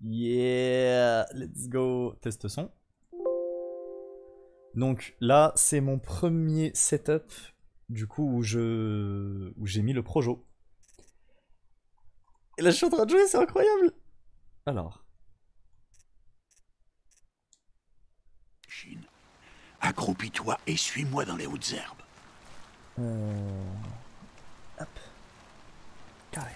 Yeah, let's go. Test son. Donc là, c'est mon premier setup, du coup, où j'ai mis le Projo. Et là, je suis en train de jouer, c'est incroyable. Alors. Chine. Accroupis-toi et suis-moi dans les hautes herbes. Hop. Carré.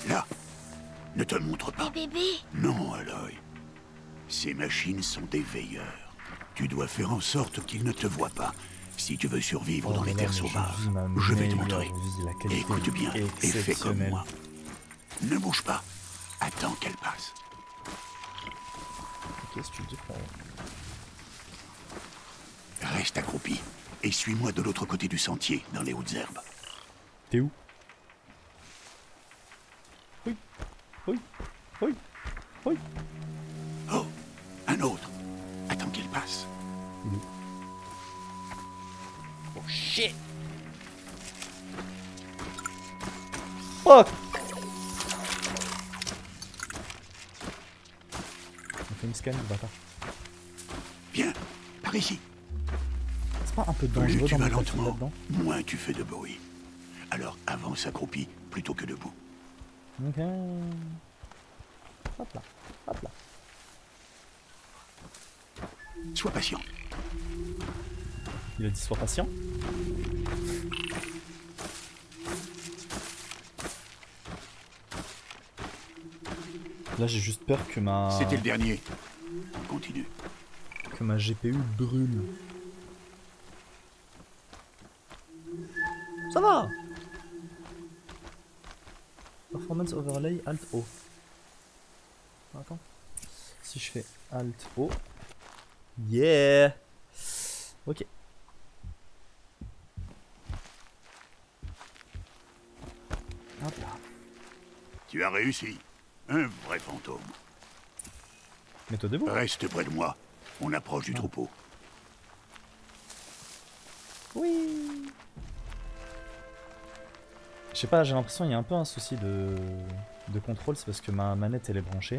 Là, ne te montre pas. Des bébés. Non, Aloy. Ces machines sont des veilleurs. Tu dois faire en sorte qu'ils ne te voient pas. Si tu veux survivre dans les terres sauvages, je vais te montrer. Écoute bien et fais comme moi. Ne bouge pas. Attends qu'elle passe. Qu'est-ce que tu dis, frère? Reste accroupi et suis-moi de l'autre côté du sentier, dans les hautes herbes. T'es où? Oui. Oui. Oui. Oui. Oh, un autre. Attends qu'il passe. Oh shit! Fuck! On fait une scan, le bâtard. Viens, par ici. C'est pas un peu Plus dangereux tu dans vas mon profil lentement, là-dedans? moins tu fais de bruit. Alors avance accroupi plutôt que debout. Ok. Hop là. Hop là. Sois patient. Il a dit sois patient. Là j'ai juste peur que C'était le dernier. Continue. que ma GPU brûle. Ça va. Performance overlay Alt O. Attends. Si je fais Alt O. Yeah. Ok. Hop là. Tu as réussi. Un vrai fantôme. Mets-toi debout. Reste près de moi. On approche du troupeau. Oui. Je sais pas, j'ai l'impression qu'il y a un peu un souci de contrôle, c'est parce que ma manette elle est branchée.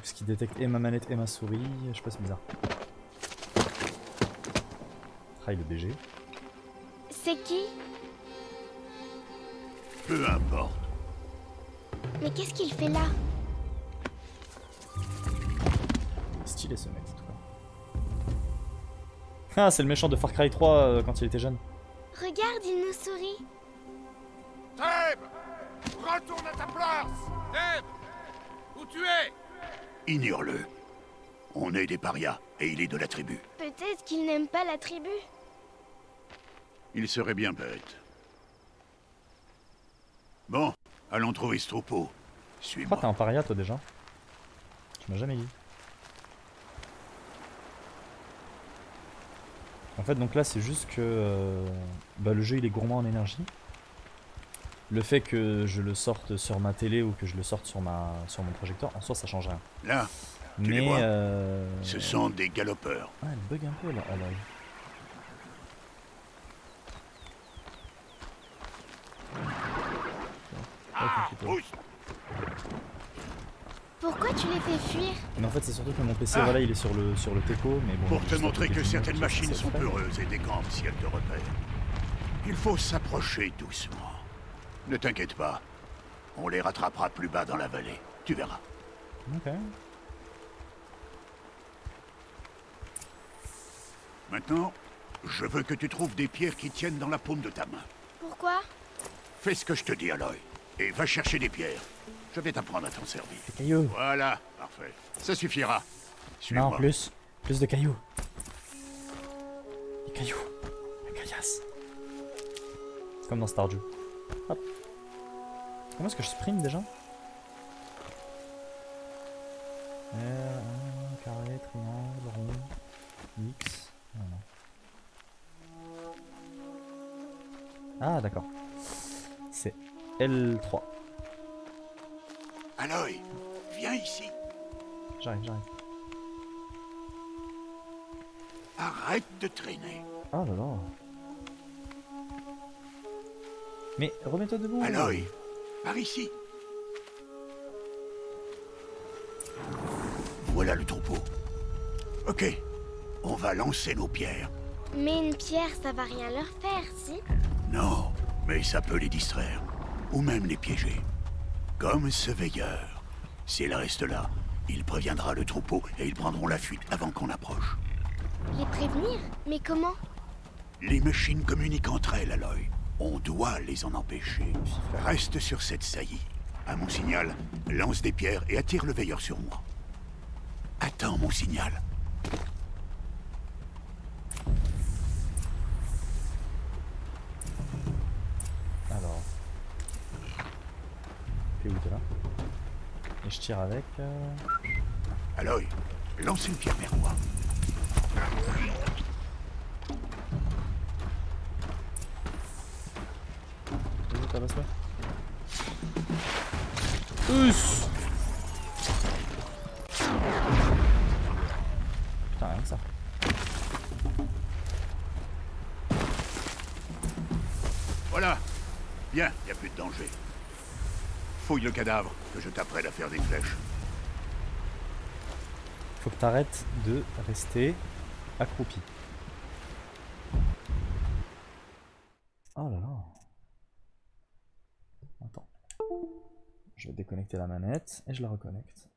Ce qui détecte et ma manette et ma souris, je sais pas, c'est bizarre. Try le BG. C'est qui? Peu importe. Mais qu'est-ce qu'il fait là? Stylé ce mec en tout cas. Ah, c'est le méchant de Far Cry 3 quand il était jeune. Regarde, il nous sourit. Treb! Retourne à ta place! Treb! Où tu es? Ignore-le. On est des parias et il est de la tribu. Peut-être qu'il n'aime pas la tribu. Il serait bien bête. Bon, allons trouver ce troupeau. Pourquoi Suis-moi. t'es un paria toi déjà? Tu m'as jamais dit. En fait donc là c'est juste que bah, le jeu il est gourmand en énergie. Le fait que je le sorte sur ma télé ou que je le sorte sur mon projecteur, en soi ça change rien. Là, tu les Mais vois ce sont des galopeurs. ah, elle bug un peu là. Ah, là. Pousse! Pourquoi tu les fais fuir? Mais en fait c'est surtout que mon PC voilà il est sur le Teco mais bon. Pour te juste montrer à côté que du mien, certaines ça, machines ça sont se fait. peureuses et décampent si elles te repèrent. Il faut s'approcher doucement. Ne t'inquiète pas. On les rattrapera plus bas dans la vallée. Tu verras. Ok. Maintenant, je veux que tu trouves des pierres qui tiennent dans la paume de ta main. Pourquoi? Fais ce que je te dis, Aloy. Et va chercher des pierres. Je vais t'apprendre à t'en servir. Des cailloux. Voilà, parfait. Ça suffira. Non, Suis-moi. plus de cailloux. Des cailloux. La caillasse. C'est comme dans Stardew. Hop. Comment est-ce que je sprint déjà? Carré, triangle, rond, X. Ah, non. Ah d'accord. C'est L3. Aloy, viens ici. J'arrive. Arrête de traîner. Oh là là. Mais remets-toi debout. Aloy, par ici. Voilà le troupeau. Ok, on va lancer nos pierres. Mais une pierre, ça va rien leur faire, si? Non, mais ça peut les distraire. Ou même les piéger. Comme ce veilleur. S'il reste là, il préviendra le troupeau et ils prendront la fuite avant qu'on approche. Les prévenir? Mais comment? Les machines communiquent entre elles, Aloy. On doit les en empêcher. Reste sur cette saillie. À mon signal, lance des pierres et attire le veilleur sur moi. Attends mon signal. Alors. T'es où, t'es là? Et je tire avec... Aloy, lance une pierre vers moi. Vas-y, tabasse-le. Ouss! Putain, rien que ça. Voilà. Bien, y a plus de danger. Fouille le cadavre, que je t'apprenne à faire des flèches. Faut que t'arrêtes de rester accroupi. Oh là là. Attends. Je vais déconnecter la manette et je la reconnecte.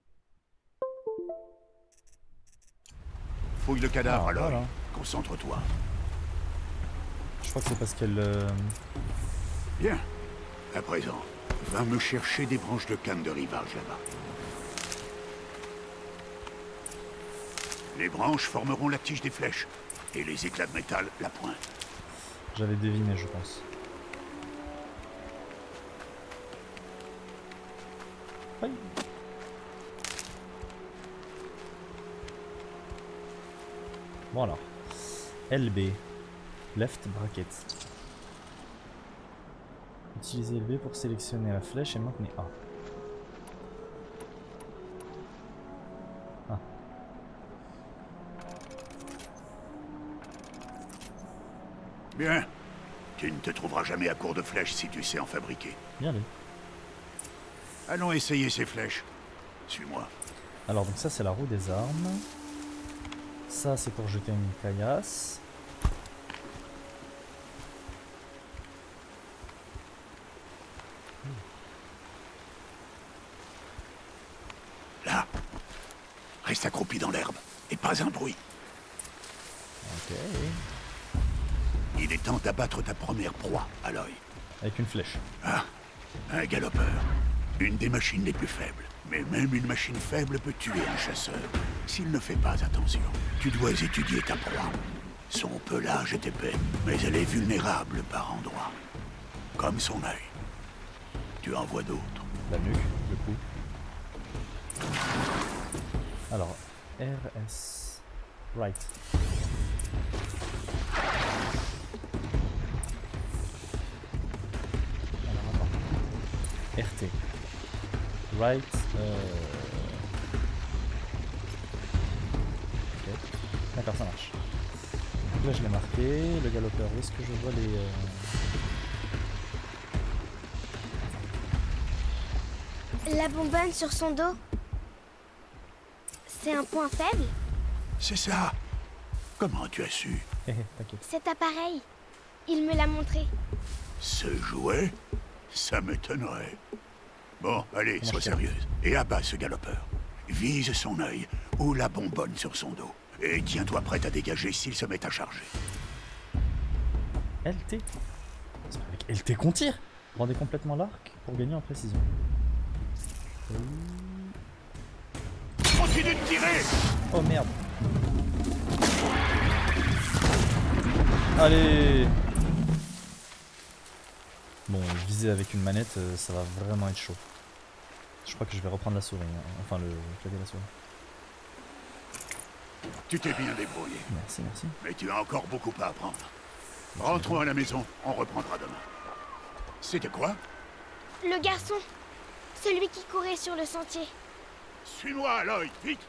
Fouille le cadavre, Ah, Aloy. voilà. Concentre-toi. Je crois que c'est parce qu'elle... Bien. À présent, va me chercher des branches de canne de rivage là-bas. Les branches formeront la tige des flèches, et les éclats de métal la pointe. J'avais deviné, je pense. Aïe. Bon alors. LB. Left bracket. Utilisez LB pour sélectionner la flèche et maintenez A. Ah. Bien. Tu ne te trouveras jamais à court de flèches si tu sais en fabriquer. Bien vu. Allons essayer ces flèches. Suis-moi. Alors donc ça c'est la roue des armes. Ça c'est pour jeter une caillasse. Là. Reste accroupi dans l'herbe. Et pas un bruit. Ok. Il est temps d'abattre ta première proie, Aloy. Avec une flèche. Ah, un galopeur. Une des machines les plus faibles. Mais même une machine faible peut tuer un chasseur. S'il ne fait pas attention, tu dois étudier ta proie. Son pelage est épais, mais elle est vulnérable par endroits. Comme son œil. Tu en vois d'autres. La nuque, le cou. Alors, RS. Right. Alors attends. RT. Right. Ok. D'accord, ça marche. Donc là je l'ai marqué. Le galopeur, où est-ce que je vois les... La bonbonne sur son dos. C'est un point faible? C'est ça. Comment tu as su? T'inquiète. Cet appareil. Il me l'a montré. Ce jouet? Ça m'étonnerait. Bon, allez, Comment sois je fais? sérieuse. Et abat ce galopeur. Vise son œil ou la bonbonne sur son dos. Et tiens-toi prête à dégager s'il se met à charger. LT. C'est pas avec LT qu'on tire. Rendez complètement l'arc pour gagner en précision. Continue de tirer! Oh merde. Allez. Bon, viser avec une manette, ça va vraiment être chaud. Je crois que je vais reprendre la souris, hein. Enfin le clavier de la souris. Tu t'es bien débrouillé. Merci, merci. Mais tu as encore beaucoup à apprendre. Rentrons à la maison, on reprendra demain. C'était quoi? Le garçon. Celui qui courait sur le sentier. Suis-moi, Aloy, vite!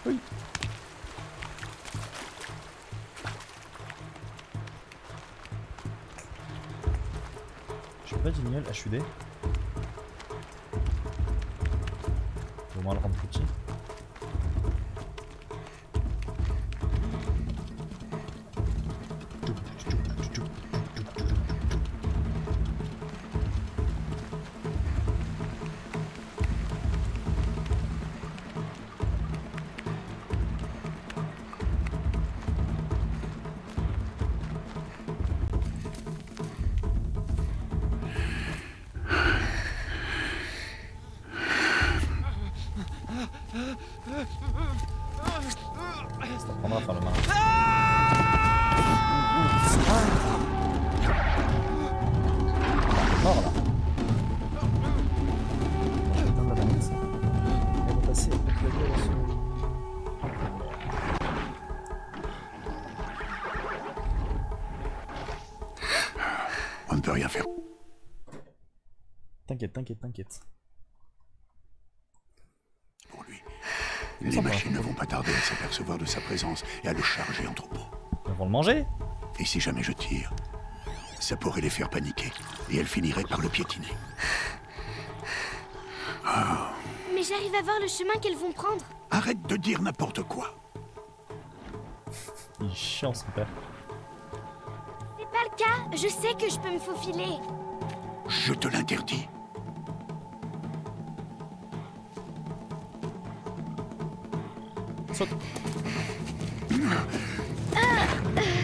Oui. Je peux pas diminuer le HUD. Au moins le rendre petit. Ça prendra à faire le malin. Mort là. Je vais éteindre la manette. Elle va passer avec la gueule sur... On ne peut rien faire. T'inquiète, t'inquiète, t'inquiète. Pour lui, les machines ne vont pas tarder à s'apercevoir de sa présence et à le charger en troupeau. Ils vont le manger. Et si jamais je tire, ça pourrait les faire paniquer et elles finiraient par le piétiner. Oh. Mais j'arrive à voir le chemin qu'elles vont prendre. Arrête de dire n'importe quoi. Il est chiant son père. C'est pas le cas, je sais que je peux me faufiler. Je te l'interdis. Saute.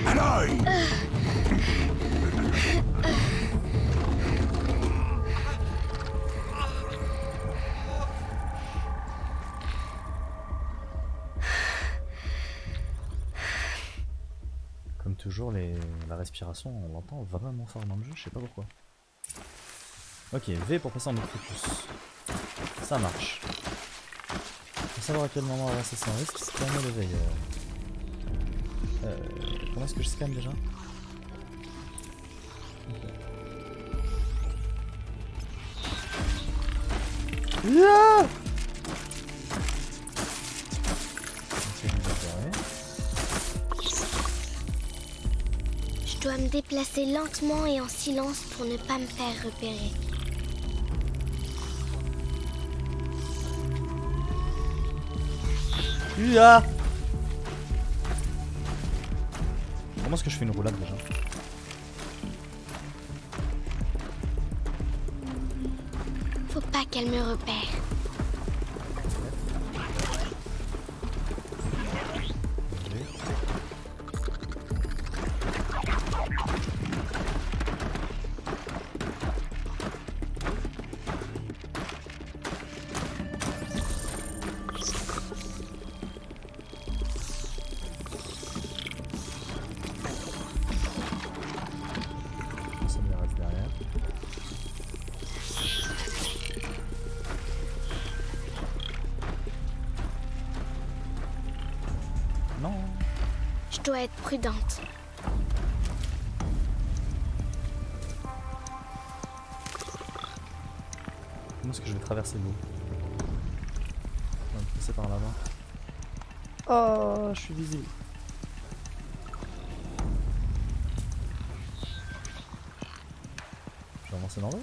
Aloy! Comme toujours, la respiration, on l'entend vraiment fort dans le jeu, je sais pas pourquoi. Ok, V pour passer en mode focus. Ça marche. Pour savoir à quel moment avancer sans risque, scanner le veilleur. Comment est-ce que je scanne déjà? Yeah! Je dois me déplacer lentement et en silence pour ne pas me faire repérer. Yeah! Comment est-ce que je fais une roulade déjà? Faut pas qu'elle me repère. Non. Je dois être prudente. Comment est-ce que je vais traverser l'eau? On va passer par là-bas. Oh, je suis visible. Je vais avancer dans l'eau.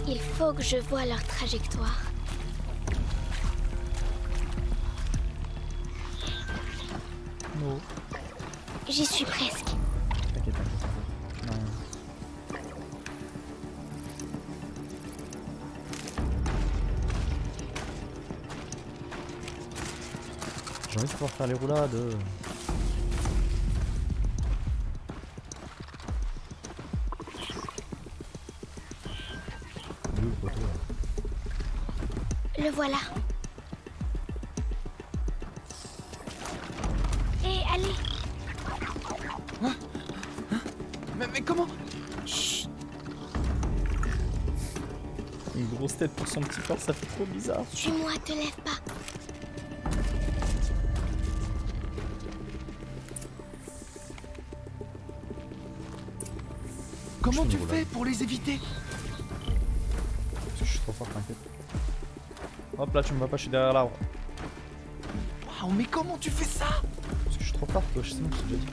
Il faut que je voie leur trajectoire. Non. J'y suis presque. T'inquiète, t'inquiète. Non. J'ai envie de pouvoir faire les roulades. Le voilà. Et allez. Hein? Mais comment? Chut. Une grosse tête pour son petit corps, ça fait trop bizarre. Suis-moi, te lève pas. Comment tu fais pour les éviter? Parce que je suis trop fort, t'inquiète. Hop là, tu me vois pas, je suis derrière l'arbre. Waouh, mais comment tu fais ça? Parce que je suis trop fort, toi, je sais pas, je t'ai déjà dit.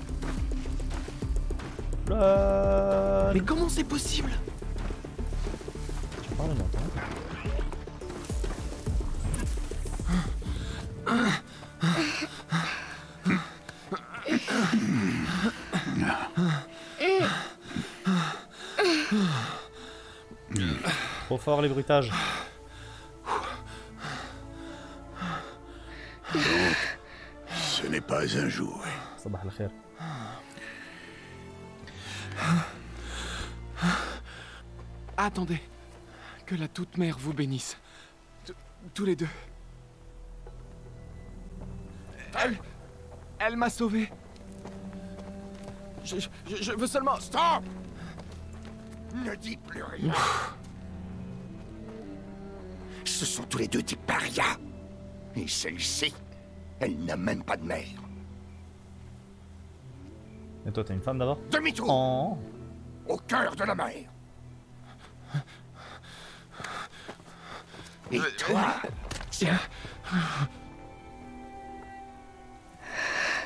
Là. Mais comment c'est possible? Tu parles maintenant. Trop fort les bruitages. Ce n'est pas un jouet. Sabah al-khair. Attendez. Que la toute-mère vous bénisse. Tous les deux. Elle m'a sauvé. Je veux seulement... Stop! Ne dis plus rien. Ce sont tous les deux des parias. Et celle-ci, elle n'a même pas de mère. Et toi, t'as une femme d'abord? Demi-tour! Oh. Au cœur de la mer. Et toi, tiens.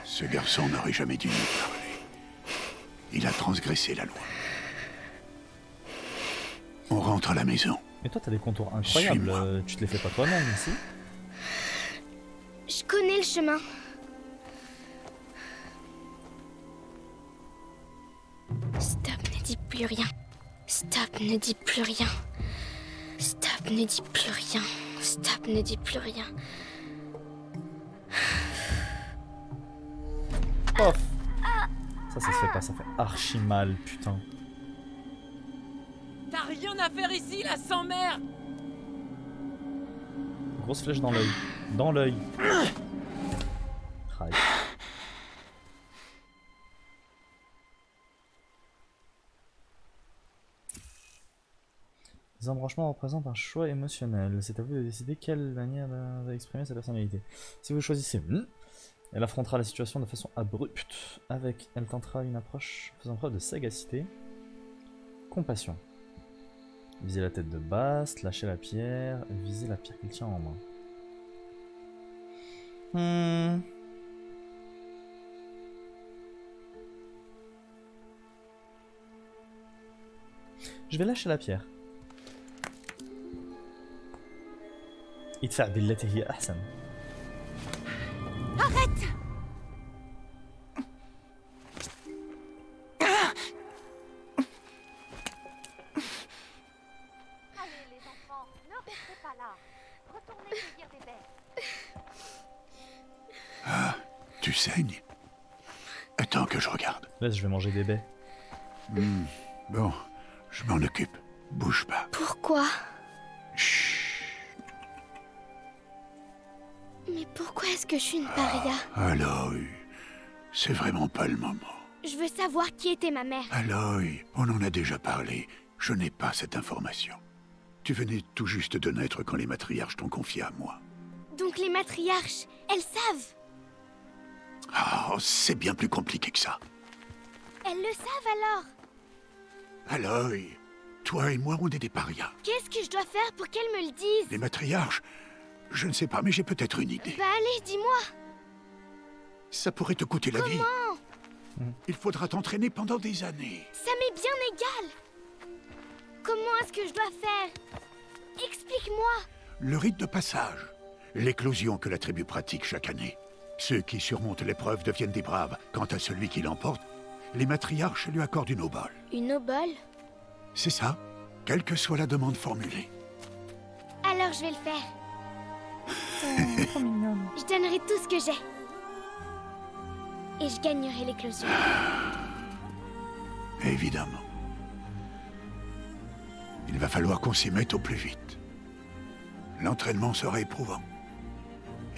Ce garçon n'aurait jamais dû nous parler. Il a transgressé la loi. On rentre à la maison. Mais toi, t'as des contours incroyables. Tu te les fais pas toi-même ici? Je connais le chemin. Stop, ne dis plus rien. Stop, ne dis plus rien. Stop, ne dis plus rien. Stop, ne dis plus rien. Pof. Ça se fait pas, ça fait archi mal, putain. T'as rien à faire ici, la sans-mère! Grosse flèche dans l'œil. Dans l'œil. Aïe. Les embranchements représentent un choix émotionnel. C'est à vous de décider quelle manière d'exprimer sa personnalité. Si vous choisissez elle affrontera la situation de façon abrupte. Elle tentera une approche faisant preuve de sagacité. Compassion. Visez la tête de Bast, lâchez la pierre, visez la pierre qu'il tient en main. Je vais lâcher la pierre. يدفع بالتي هي أحسن. Arrête! Allez les enfants, ne restez pas là. Retournez cueillir des baies. Ah, tu saignes? Attends que je regarde. Laisse, je vais manger des baies. Bon, je m'en occupe. Bouge pas. Pourquoi? Chut. Mais pourquoi est-ce que je suis une paria? Aloy, c'est vraiment pas le moment. Je veux savoir qui était ma mère. Aloy, on en a déjà parlé. Je n'ai pas cette information. Tu venais tout juste de naître quand les matriarches t'ont confié à moi. Donc les matriarches, elles savent. Oh, c'est bien plus compliqué que ça. Elles le savent alors. Aloy, toi et moi, on est des parias. Qu'est-ce que je dois faire pour qu'elles me le disent? Les matriarches, je ne sais pas, mais j'ai peut-être une idée. Bah allez, dis-moi. Ça pourrait te coûter la vie. Comment? Il faudra t'entraîner pendant des années. Ça m'est bien égal. Comment est-ce que je dois faire? Explique-moi. Le rite de passage. L'éclosion que la tribu pratique chaque année. Ceux qui surmontent l'épreuve deviennent des braves. Quant à celui qui l'emporte, les matriarches lui accordent une obole. Une obole? C'est ça, quelle que soit la demande formulée. Alors je vais le faire. Je donnerai tout ce que j'ai. Et je gagnerai l'éclosion. Évidemment. Il va falloir qu'on s'y mette au plus vite. L'entraînement sera éprouvant.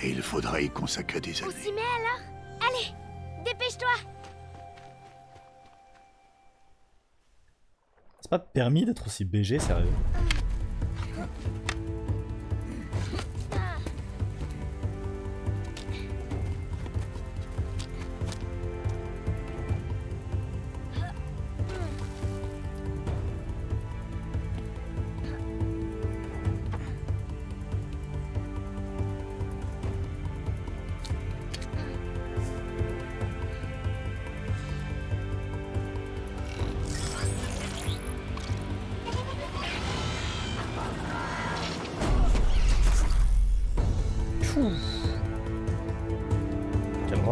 Et il faudra y consacrer des On années. s'y met alors? Allez, dépêche-toi. C'est pas permis d'être aussi BG, sérieux.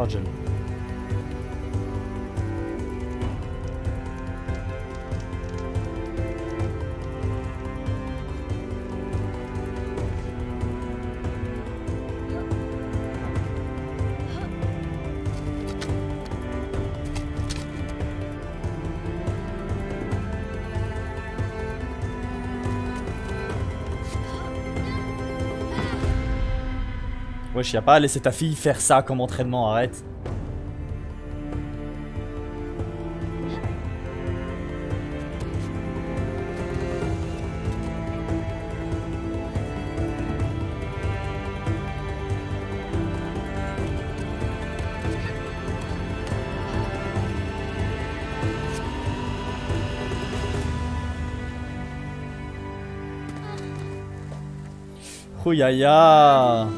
avoir gel. Wesh, y'a pas à laisser ta fille faire ça comme entraînement, arrête. Ouyaya.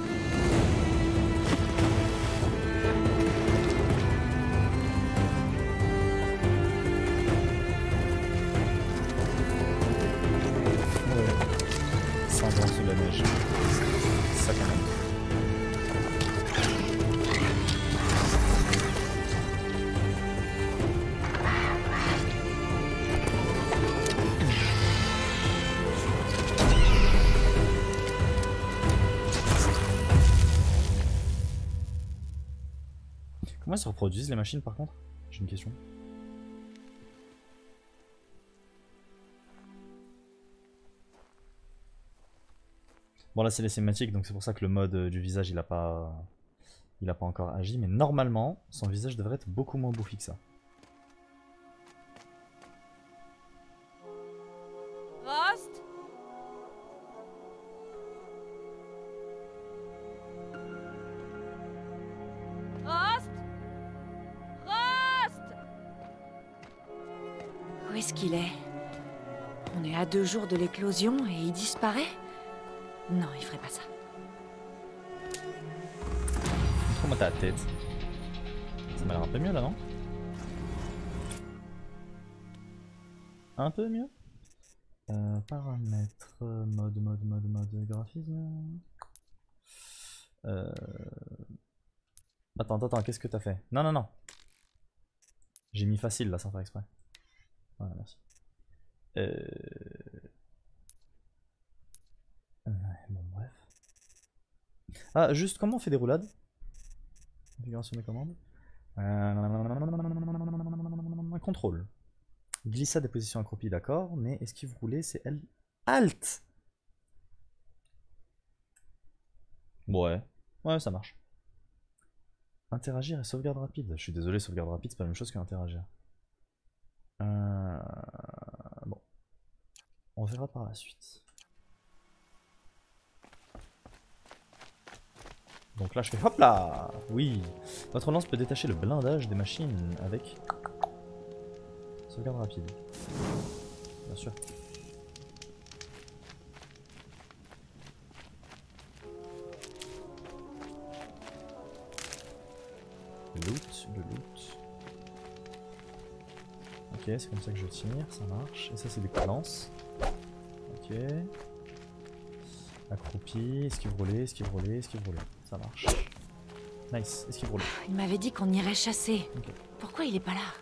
Comment elles se reproduisent les machines par contre? J'ai une question. Bon là c'est les cinématiques donc c'est pour ça que le mode du visage il a pas encore agi, mais normalement son visage devrait être beaucoup moins bouffi que ça. Rost? Rost? Rost? Où est-ce qu'il est? On est à 2 jours de l'éclosion et il disparaît? Non, il ferait pas ça. Montre-moi ta tête. Ça m'a l'air un peu mieux là, non? Un peu mieux? Paramètres, mode, graphisme. Attends, qu'est-ce que t'as fait? Non. J'ai mis facile là sans faire exprès. Voilà, merci. Bon, bref. Ah, juste comment on fait des roulades? Configuration des commandes. Contrôle. Glissade des positions accroupies, d'accord, mais esquive roulée, c'est L. Alt! Ouais, ça marche. Interagir et sauvegarde rapide. Je suis désolé, sauvegarde rapide, c'est pas la même chose qu'interagir. Bon. On verra par la suite. Donc là je fais hop là. Oui. Votre lance peut détacher le blindage des machines avec sauvegarde rapide. Bien sûr. Le loot. Ok, c'est comme ça que je tire, ça marche. Et ça c'est des coups de lance. Ok. Accroupi, esquive roulée. Ça marche. Nice, esquive roulée. Il m'avait dit qu'on irait chasser. Okay. Pourquoi il est pas là?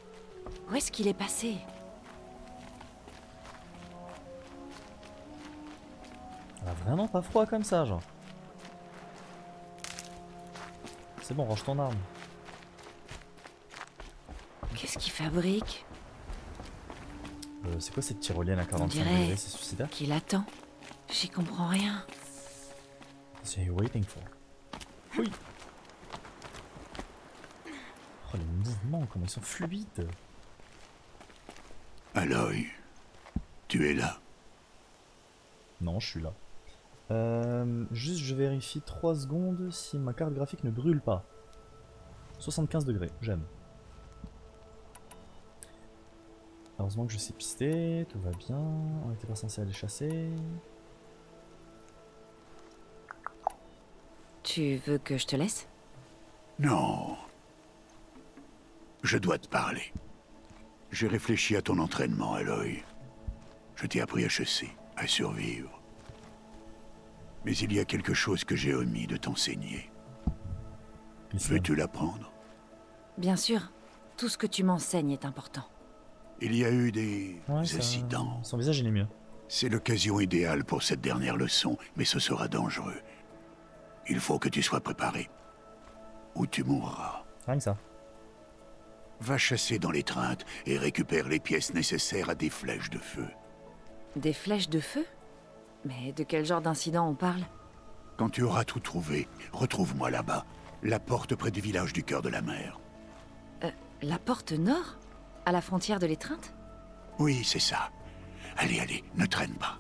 Où est-ce qu'il est passé? Elle a vraiment pas froid comme ça, genre. C'est bon, range ton arme. Qu'est-ce qu'il fabrique? C'est quoi cette tyrolienne à 45 degrés? C'est suicidaire? Qu'il attend. J'y comprends rien. C'est waiting for. Oui. Oh les mouvements, comment ils sont fluides. Aloy, tu es là? Non, je suis là. Juste je vérifie 3 secondes si ma carte graphique ne brûle pas. 75 degrés, j'aime. Heureusement que je sais pister, tout va bien. On n'était pas censé aller chasser. Tu veux que je te laisse? Non. Je dois te parler. J'ai réfléchi à ton entraînement, Aloy. Je t'ai appris à chasser, à survivre. Mais il y a quelque chose que j'ai omis de t'enseigner. Veux-tu l'apprendre? Bien sûr, tout ce que tu m'enseignes est important. Il y a eu des incidents. Son visage, il est mieux. C'est l'occasion idéale pour cette dernière leçon, mais ce sera dangereux. Il faut que tu sois préparé. Ou tu mourras. Rien que ça. Va chasser dans l'étreinte et récupère les pièces nécessaires à des flèches de feu. Des flèches de feu? Mais de quel genre d'incident on parle? Quand tu auras tout trouvé, retrouve-moi là-bas. La porte près du village du cœur de la mer. La porte nord? À la frontière de l'étreinte? Oui, c'est ça. Allez, allez, ne traîne pas.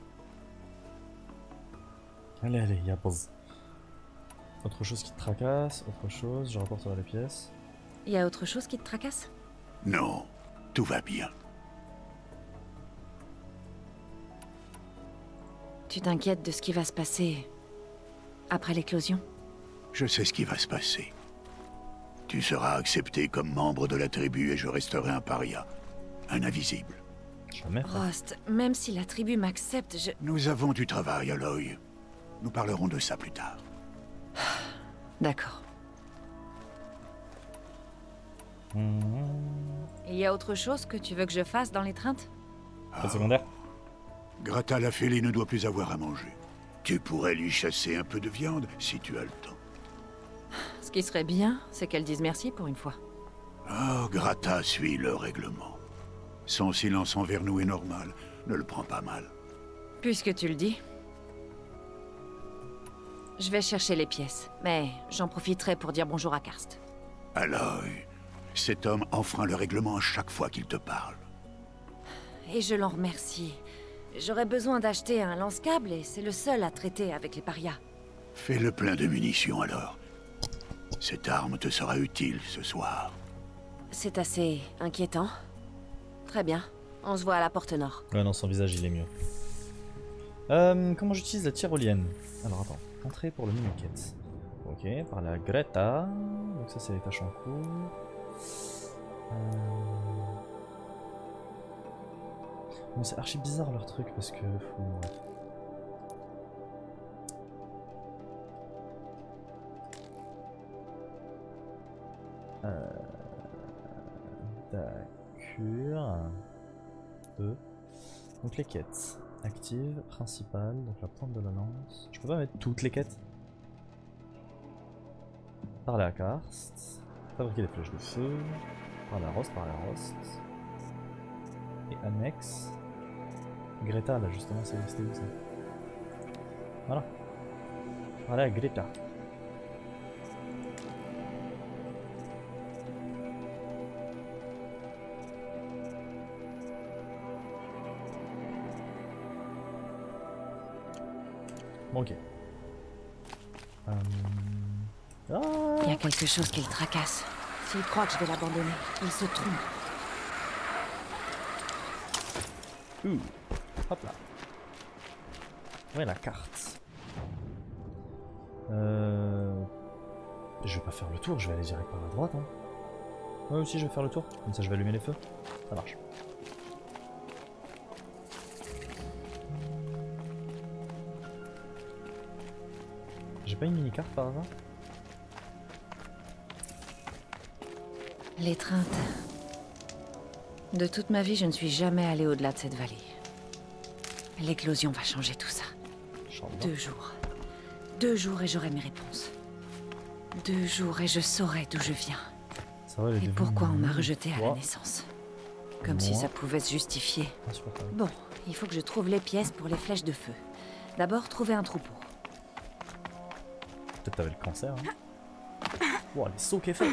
Allez, allez, y'a pause. Autre chose qui te tracasse, autre chose, je rapporterai les pièces. Y a autre chose qui te tracasse? Non, tout va bien. Tu t'inquiètes de ce qui va se passer après l'éclosion? Je sais ce qui va se passer. Tu seras accepté comme membre de la tribu et je resterai un paria, un invisible. Jamais. Rost, même si la tribu m'accepte, je... Nous avons du travail, Aloy. Nous parlerons de ça plus tard. D'accord. Il y a autre chose que tu veux que je fasse dans l'étreinte? Pas de secondaire. Grata la fêlée ne doit plus avoir à manger. Tu pourrais lui chasser un peu de viande si tu as le temps. Ce qui serait bien, c'est qu'elle dise merci pour une fois. Oh, Grata suit le règlement. Son silence envers nous est normal. Ne le prends pas mal. Puisque tu le dis. Je vais chercher les pièces, mais j'en profiterai pour dire bonjour à Karst. Aloy, cet homme enfreint le règlement à chaque fois qu'il te parle. Et je l'en remercie. J'aurais besoin d'acheter un lance-câble et c'est le seul à traiter avec les parias. Fais le plein de munitions alors. Cette arme te sera utile ce soir. C'est assez inquiétant. Très bien, on se voit à la porte nord. Ouais, non, son visage il est mieux. Comment j'utilise la tyrolienne? Alors attends, entrée pour le mini-quête. Ok, par la Greta. Donc ça c'est les tâches en cours. Bon, c'est archi bizarre leur truc parce que... Bon, bref. D'accord. Donc les quêtes. Active, principale, donc la pointe de la lance. Je peux pas mettre toutes les quêtes. Parler à Karst. Fabriquer des flèches de feu. Parler à Rost, Et annexe. Greta là justement, c'était où ça? Voilà. Parler à Greta. Bon, ok. Il y a quelque chose qui le tracasse. S'il croit que je vais l'abandonner, il se trompe. Hop là. Ouais, la carte. Je vais pas faire le tour, je vais aller direct par la droite. Hein. Ouais, aussi, je vais faire le tour. Comme ça, je vais allumer les feux. Ça marche. J'ai pas une mini-carte par hasard? L'étreinte. De toute ma vie, je ne suis jamais allée au-delà de cette vallée. L'éclosion va changer tout ça. 2 jours. 2 jours et j'aurai mes réponses. 2 jours et je saurai d'où je viens. Ça va, et pourquoi on m'a rejeté à la naissance. Comme si ça pouvait se justifier. Bon, il faut que je trouve les pièces pour les flèches de feu. D'abord, trouver un troupeau. Peut-être t'avais le cancer. Hein. Wow, les sauts qu'elle fait.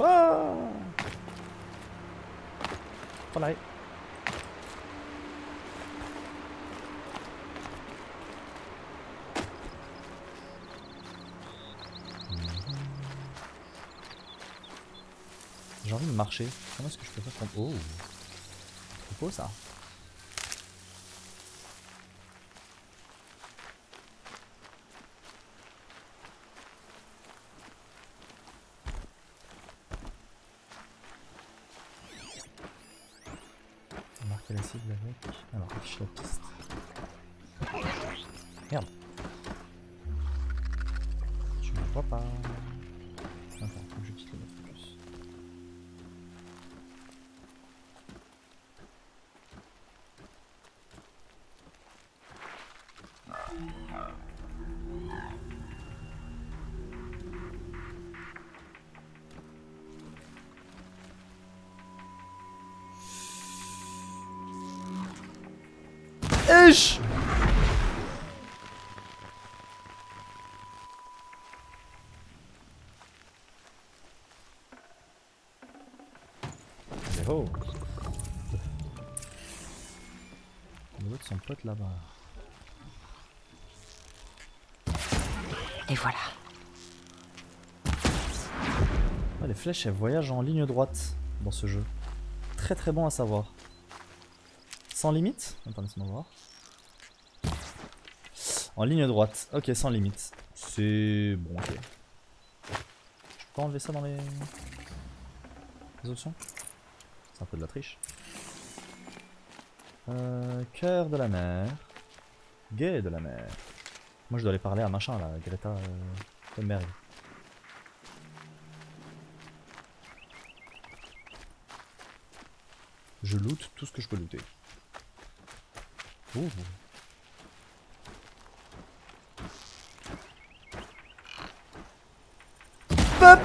Ah, voilà. J'ai envie de marcher. Comment est-ce que je peux faire comme... Oh, troupeau ça. Marquer la cible avec... Alors, affiche la piste. Merde. Tu m'as crois pas. Attends, faut que je quitte le mode focus. Eesh! Oh! L'autre son pote là-bas. Et voilà. Ah, les flèches elles voyagent en ligne droite dans ce jeu. Très très bon à savoir. Sans limite? Attends, laisse-moi voir. En ligne droite. Ok, sans limite. C'est bon, ok. Je peux pas enlever ça dans les options? C'est un peu de la triche. Cœur de la mer. Guet de la mer. Moi je dois aller parler à machin là, Greta Thunberg. Je loot tout ce que je peux looter. Ouh. Pop!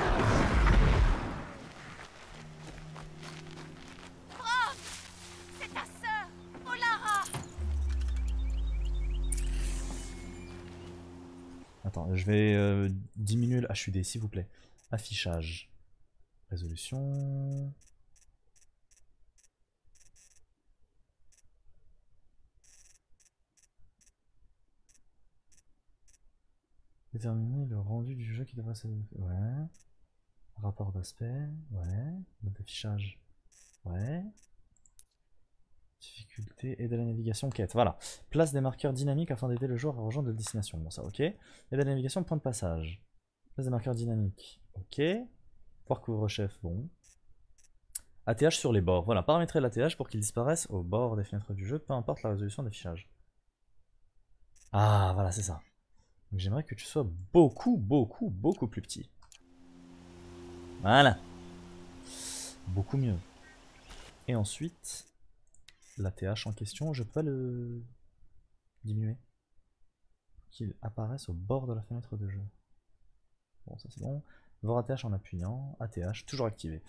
C'est ta sœur, Olara. Attends, je vais diminuer le HUD s'il vous plaît. Affichage. Résolution. Déterminer le rendu du jeu qui devrait se... Ouais. Rapport d'aspect. Ouais. Mode d'affichage. Ouais. Difficulté, aider à la navigation, quête. Voilà. Place des marqueurs dynamiques afin d'aider le joueur à rejoindre la destination. Bon, ça, ok. Aider à la navigation, point de passage. Place des marqueurs dynamiques. Ok. Voir couvre-chef, bon. ATH sur les bords. Voilà. Paramétrer l'ATH pour qu'il disparaisse au bord des fenêtres du jeu, peu importe la résolution d'affichage. Ah, voilà, c'est ça. Donc j'aimerais que tu sois beaucoup plus petit. Voilà. Beaucoup mieux. Et ensuite, la TH en question, je peux pas le diminuer. Qu'il apparaisse au bord de la fenêtre de jeu. Bon, ça c'est bon. Voir ATH en appuyant. ATH, toujours activé.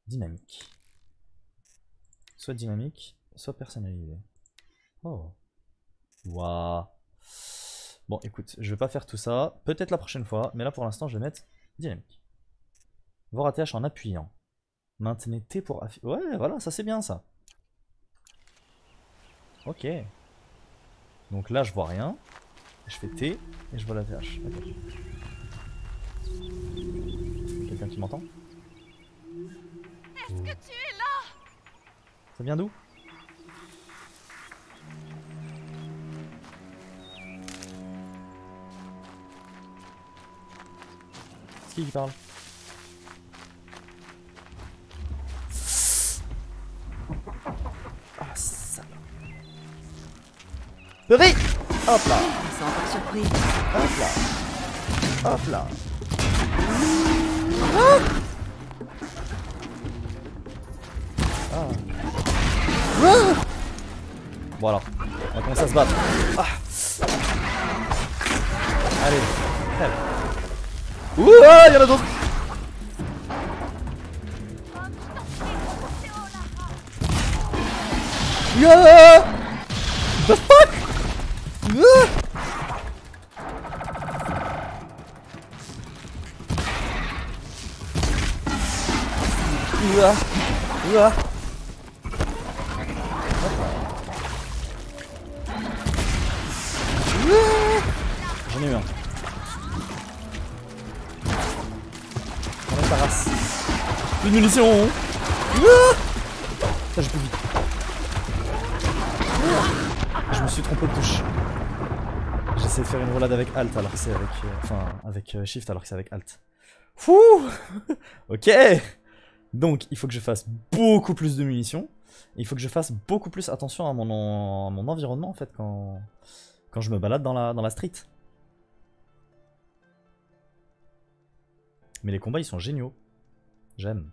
Dynamique. Soit dynamique, soit personnalisé. Oh. Waouh. Bon, écoute, je vais pas faire tout ça. Peut-être la prochaine fois, mais là pour l'instant, je vais mettre dynamique. Voir ATH en appuyant. Maintenez T pour afficher. Ouais, voilà, ça c'est bien ça. Ok. Donc là, je vois rien. Je fais T et je vois l'ATH. Okay. Quelqu'un qui m'entend? Est-ce que tu es là? Ça vient d'où? C'est qui parle? Ah, ça. Purée! Hop là! Ils sont encore surpris. Hop là! Hop là! Ah. Ah. Bon alors, on va commencer à se battre. Ah. Allez, crève. Ouah, il y en a d'autres. Yeah. The fuck. Ouah. Ouah. J'en ai eu un. Enlève ta race. Plus de munitions. Ça, j'ai plus vite. Je me suis trompé de touche. J'essaie de faire une roulade avec Alt alors que c'est avec... enfin, avec Shift alors que c'est avec Alt. Fouh. Ok. Donc, il faut que je fasse beaucoup plus de munitions. Il faut que je fasse beaucoup plus attention à mon environnement en fait quand je me balade dans la street. Mais les combats ils sont géniaux. J'aime.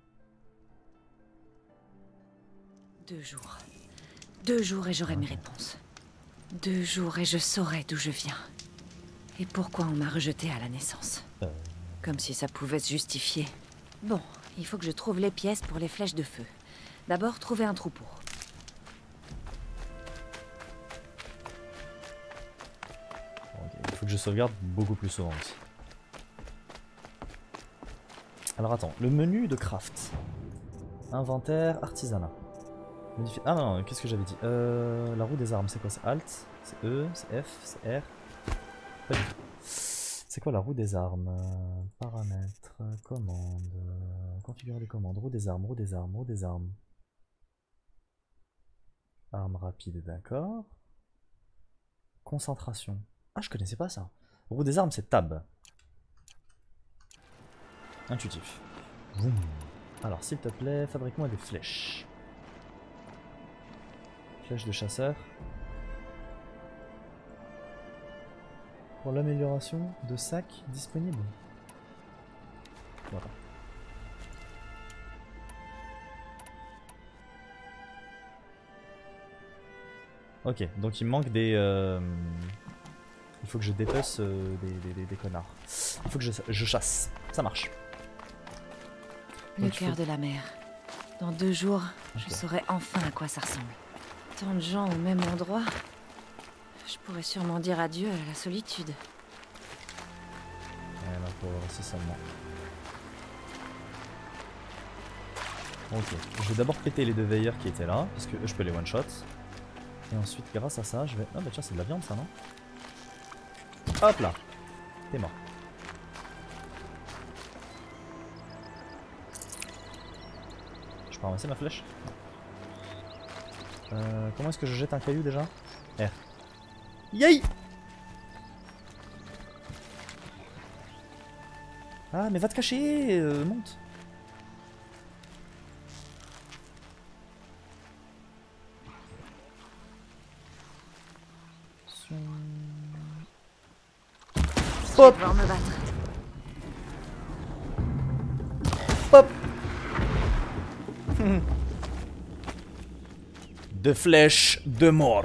2 jours. 2 jours et j'aurai mes réponses. 2 jours et je saurai d'où je viens. Et pourquoi on m'a rejeté à la naissance. Comme si ça pouvait se justifier. Bon, il faut que je trouve les pièces pour les flèches de feu. D'abord, trouver un troupeau. Okay, il faut que je sauvegarde beaucoup plus souvent aussi. Alors attends, le menu de craft. Inventaire, artisanat. Ah non, qu'est-ce que j'avais dit la roue des armes, c'est quoi? C'est Alt, c'est E, c'est F, c'est R. Pas du tout. C'est quoi la roue des armes? Paramètres, commandes, configurer les commandes, roue des armes, roue des armes, roue des armes. Arme rapide, d'accord. Concentration. Ah, je connaissais pas ça. Roue des armes, c'est tab. Intuitif. Vroom. Alors, s'il te plaît, fabrique-moi des flèches. Flèches de chasseur. Pour l'amélioration de sacs disponibles. Voilà. Ok, donc il me manque des... Il faut que je dépece des connards. Il faut que je chasse. Ça marche. Le cœur de la mer. Dans 2 jours, je saurai enfin à quoi ça ressemble. Tant de gens au même endroit. Je pourrais sûrement dire adieu à la solitude. Ouais, là, pour c'est seulement. Ok, je vais d'abord péter les 2 veilleurs qui étaient là, parce que eux, je peux les one-shot. Et ensuite, grâce à ça, je vais... Ah bah tiens, c'est de la viande ça, non? Hop là! T'es mort. Je peux ramasser ma flèche? Comment est-ce que je jette un caillou déjà? R. Yay! Ah, mais va te cacher! Monte! Pop! Je vais devoir me battre. Pop! De flèches de mort.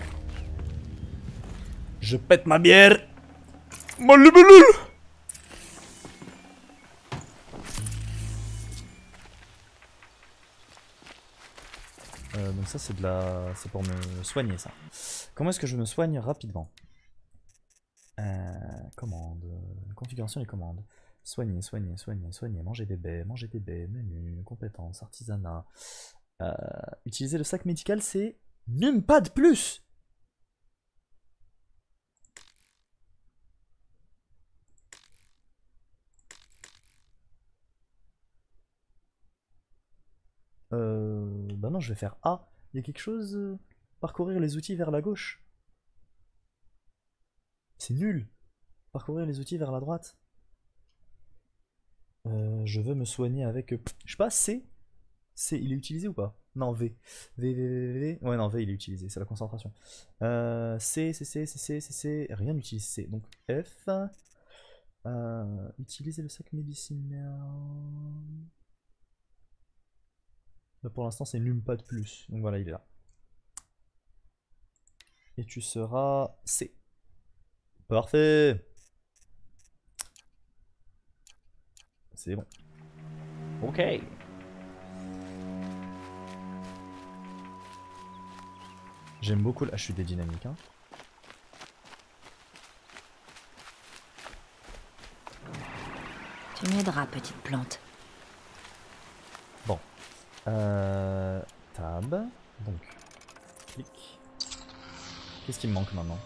Je pète ma bière. Donc ça c'est de la... c'est pour me soigner ça. Comment est-ce que je me soigne rapidement? Commande, configuration des commandes. Soigner, soigner, soigner, soigner, manger bébé, menu, compétences, artisanat. Utiliser le sac médical, c'est Numpad plus. Bah non, je vais faire A. Il y a quelque chose... parcourir les outils vers la gauche. C'est nul. Parcourir les outils vers la droite. Je veux me soigner avec... je sais pas, C. C, il est utilisé ou pas? Non, V. V. Ouais, non, V, il est utilisé, c'est la concentration. C. Rien n'utilise C. Donc F. Utiliser le sac médicinaire. Là, pour l'instant, c'est Numpad plus. Donc voilà, il est là. Et tu seras C. Parfait. C'est bon. Ok. J'aime beaucoup la chute des dynamiques. Hein. Tu m'aideras, petite plante. Bon. Tab. Donc. Clic. Qu'est-ce qui me manque maintenant?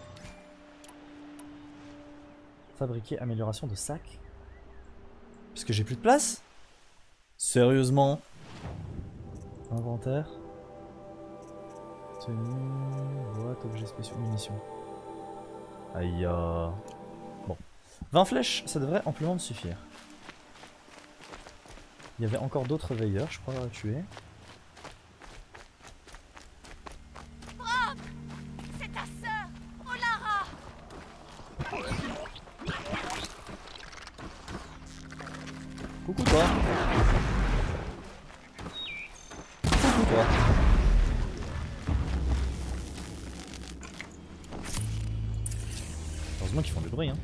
Fabriquer amélioration de sac. Parce que j'ai plus de place? Sérieusement? Inventaire. Tenue. Boîte, objets spéciaux, munitions. Aïe. Bon. 20 flèches, ça devrait amplement me suffire. Il y avait encore d'autres veilleurs, je crois, à tuer. Brok! C'est ta sœur, Olara! Coucou toi! bruit, hein.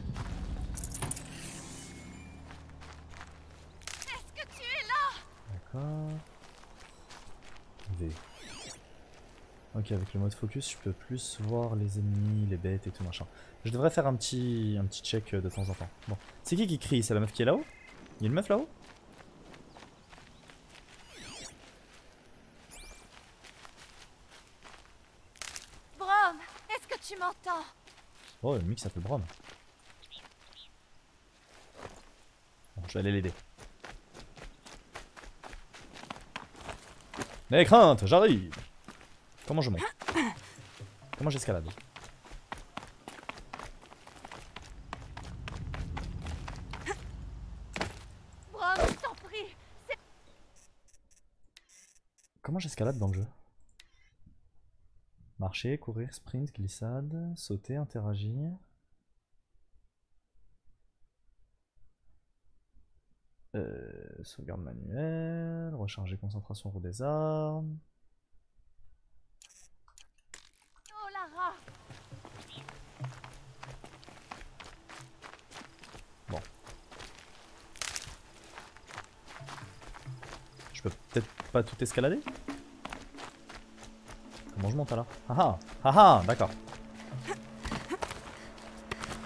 Est-ce que tu es là? D'accord. V. Ok, avec le mode focus, je peux plus voir les ennemis, les bêtes et tout machin. Je devrais faire un petit check de temps en temps. Bon. C'est qui crie? C'est la meuf qui est là-haut? Il y a une meuf là-haut? Brom, est-ce que tu m'entends? Oh, le mec s'appelle Brom. Bon, je vais aller l'aider. N'ayez crainte, j'arrive. Comment je monte? Comment j'escalade? Brom, je t'en prie. Comment j'escalade dans le jeu? Marcher, courir, sprint, glissade, sauter, interagir. Sauvegarde manuelle, recharger concentration roue des armes. Oh Lara. Bon. Je peux peut-être pas tout escalader? Comment je monte alors? Ah ah, d'accord.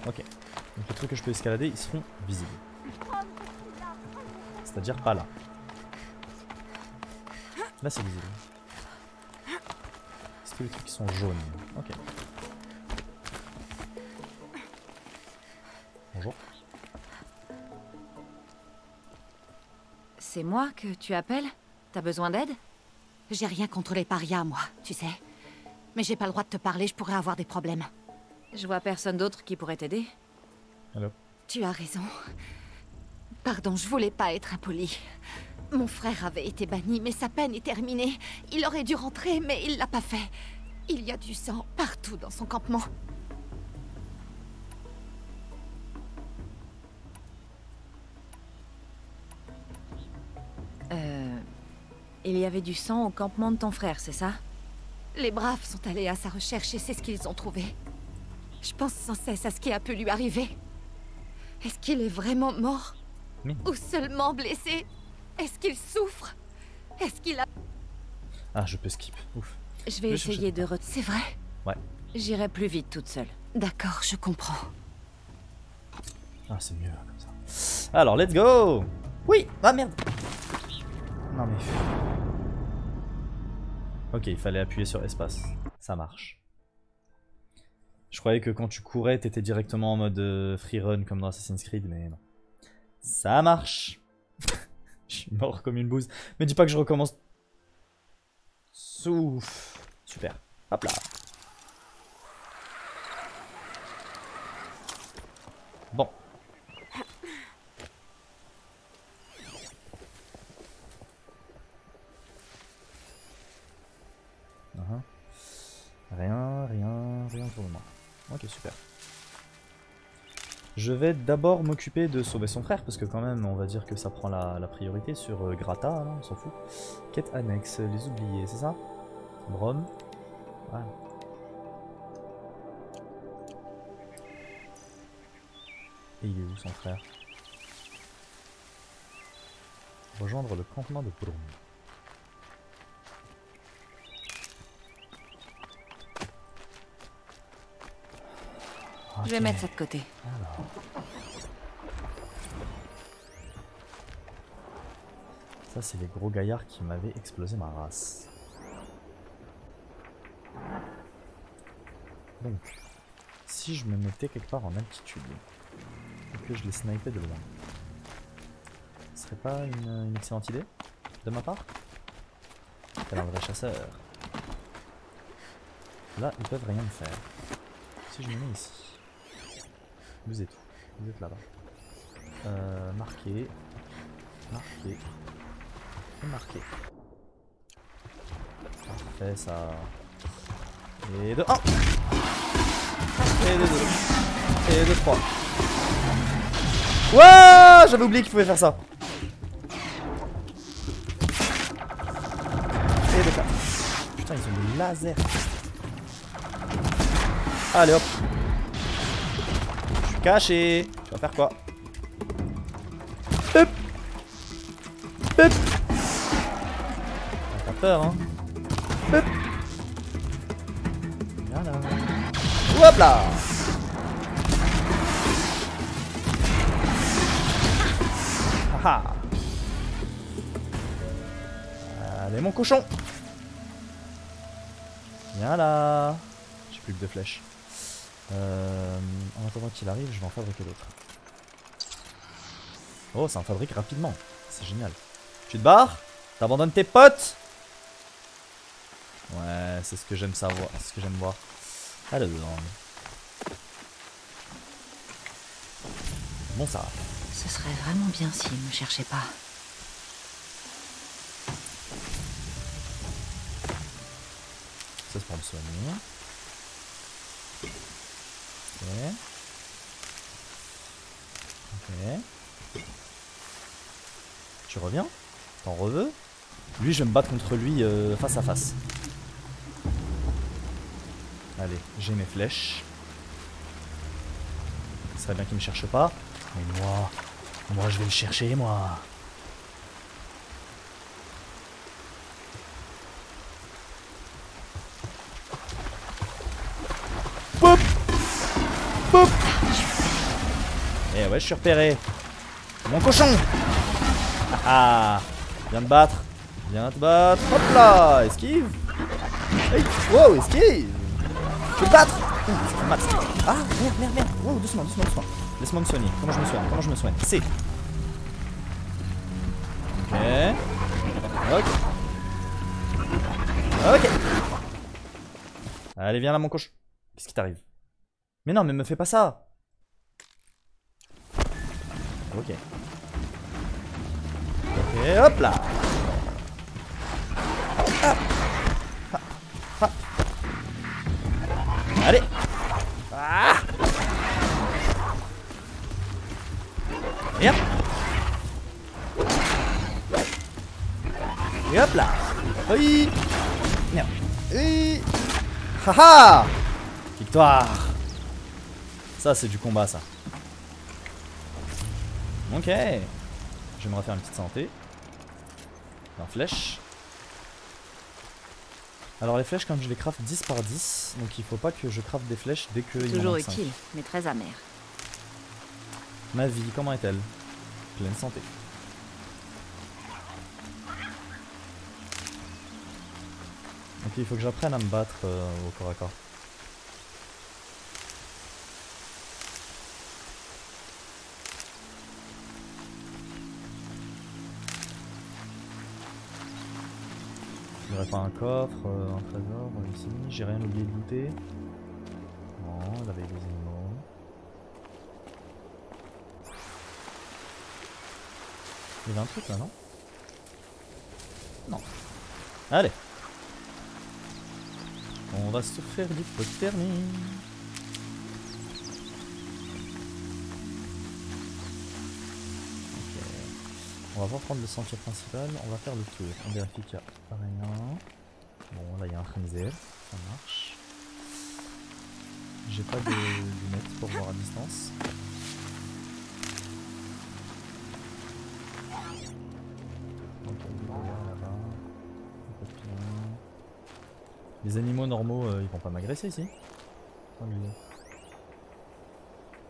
Ok. Donc les trucs que je peux escalader, ils seront visibles. C'est-à-dire pas là. Là c'est visible. C'est tous les trucs qui sont jaunes. Ok. Bonjour. C'est moi que tu appelles? T'as besoin d'aide? J'ai rien contre les parias, moi, tu sais. Mais j'ai pas le droit de te parler, je pourrais avoir des problèmes. Je vois personne d'autre qui pourrait t'aider. Allô? Tu as raison. Pardon, je voulais pas être impoli. Mon frère avait été banni, mais sa peine est terminée. Il aurait dû rentrer, mais il l'a pas fait. Il y a du sang partout dans son campement. Il y avait du sang au campement de ton frère, c'est ça? Les braves sont allés à sa recherche et c'est ce qu'ils ont trouvé. Je pense sans cesse à ce qui a pu lui arriver. Est-ce qu'il est vraiment mort? Ou seulement blessé? Est-ce qu'il souffre? Est-ce qu'il a... Ah, je peux skip. Ouf. Je vais essayer de... C'est vrai? Ouais. J'irai plus vite toute seule. D'accord, je comprends. Ah, c'est mieux comme ça. Alors, let's go! Oui! Ah, merde! Non, mais... Ok, il fallait appuyer sur espace. Ça marche. Je croyais que quand tu courais, t'étais directement en mode free run comme dans Assassin's Creed, mais non. Ça marche! Je suis mort comme une bouse. Mais dis pas que je recommence. Souffle. Super. Hop là. Bon. Rien pour le moment. Ok, super. Je vais d'abord m'occuper de sauver son frère, parce que quand même, on va dire que ça prend la priorité sur Grata, hein, on s'en fout. Quête annexe, les oubliés, c'est ça? Brom. Voilà. Et il est où son frère? Rejoindre le campement de Brom. Je vais mettre ça de côté. Alors. Ça, c'est les gros gaillards qui m'avaient explosé ma race. Donc, si je me mettais quelque part en altitude et que je les snipais de loin, ce serait pas une excellente idée de ma part? Tel un vrai chasseur. Là, ils peuvent rien me faire. Si je me mets ici. Vous êtes où? Vous êtes là-bas. Marqué. Marqué. Et marqué. Parfait, ça. Et de 1. Et de 2. Et de 3. Wouah! J'avais oublié qu'il pouvait faire ça. Et de 4. Putain, ils ont des lasers. Allez hop. Caché. Tu vas faire quoi? Hop. Hop. T'as peur, hein? Hop. Voilà. Hop là. Haha. Allez mon cochon. Viens là. J'ai plus que 2 flèches. En attendant qu'il arrive, je vais en fabriquer d'autres. Oh, ça en fabrique rapidement. C'est génial. Tu te barres? T'abandonnes tes potes? Ouais, c'est ce que j'aime savoir. C'est ce que j'aime voir. Alors. Bon, ça va. Ce serait vraiment bien s'il me cherchait pas. Ça c'est pour me soigner. Ok. Ok. Tu reviens? T'en reveux? Lui, je vais me battre contre lui face à face. Allez, j'ai mes flèches. Ce serait bien qu'il me cherche pas. Mais moi je vais le chercher, moi. Pop! Pop! Eh ouais, je suis repéré. Mon cochon! Ah! Viens te battre. Viens te battre. Hop là! Esquive! Hey! Wow, esquive! Je vais te battre! Ça fait mal. Ah! Merde! Wow, doucement. Laisse-moi me soigner. Comment je me soigne? C. Ok. Allez, viens là, mon cochon. Qu'est-ce qui t'arrive? Mais non, mais me fais pas ça. Ok, hop là. Allez. Ah. Et hop. Et hop là. Oui. Merde. Oui. Haha. Victoire. Ça c'est du combat ça. Ok. Je vais me refaire une petite santé. En flèche. Alors les flèches comme je les craft 10 par 10. Donc il faut pas que je craft des flèches dès que il toujours manque 5. utile, mais très amer. Ma vie, comment est-elle? Pleine santé. Ok, il faut que j'apprenne à me battre au corps à corps. Il n'y aurait pas un coffre, un trésor ici. J'ai rien oublié de looter. Non, il avait des animaux. Il y avait un truc là, non? Non. Allez. On va se faire d'hypothermie. Ok. On va pas prendre le sentier principal, on va faire le tour. On vérifie qu'il n'y a rien. Bon, là il y a un Krimzer, ça marche. J'ai pas de lunettes pour voir à distance. Les animaux normaux, ils vont pas m'agresser ici. Oh, bon,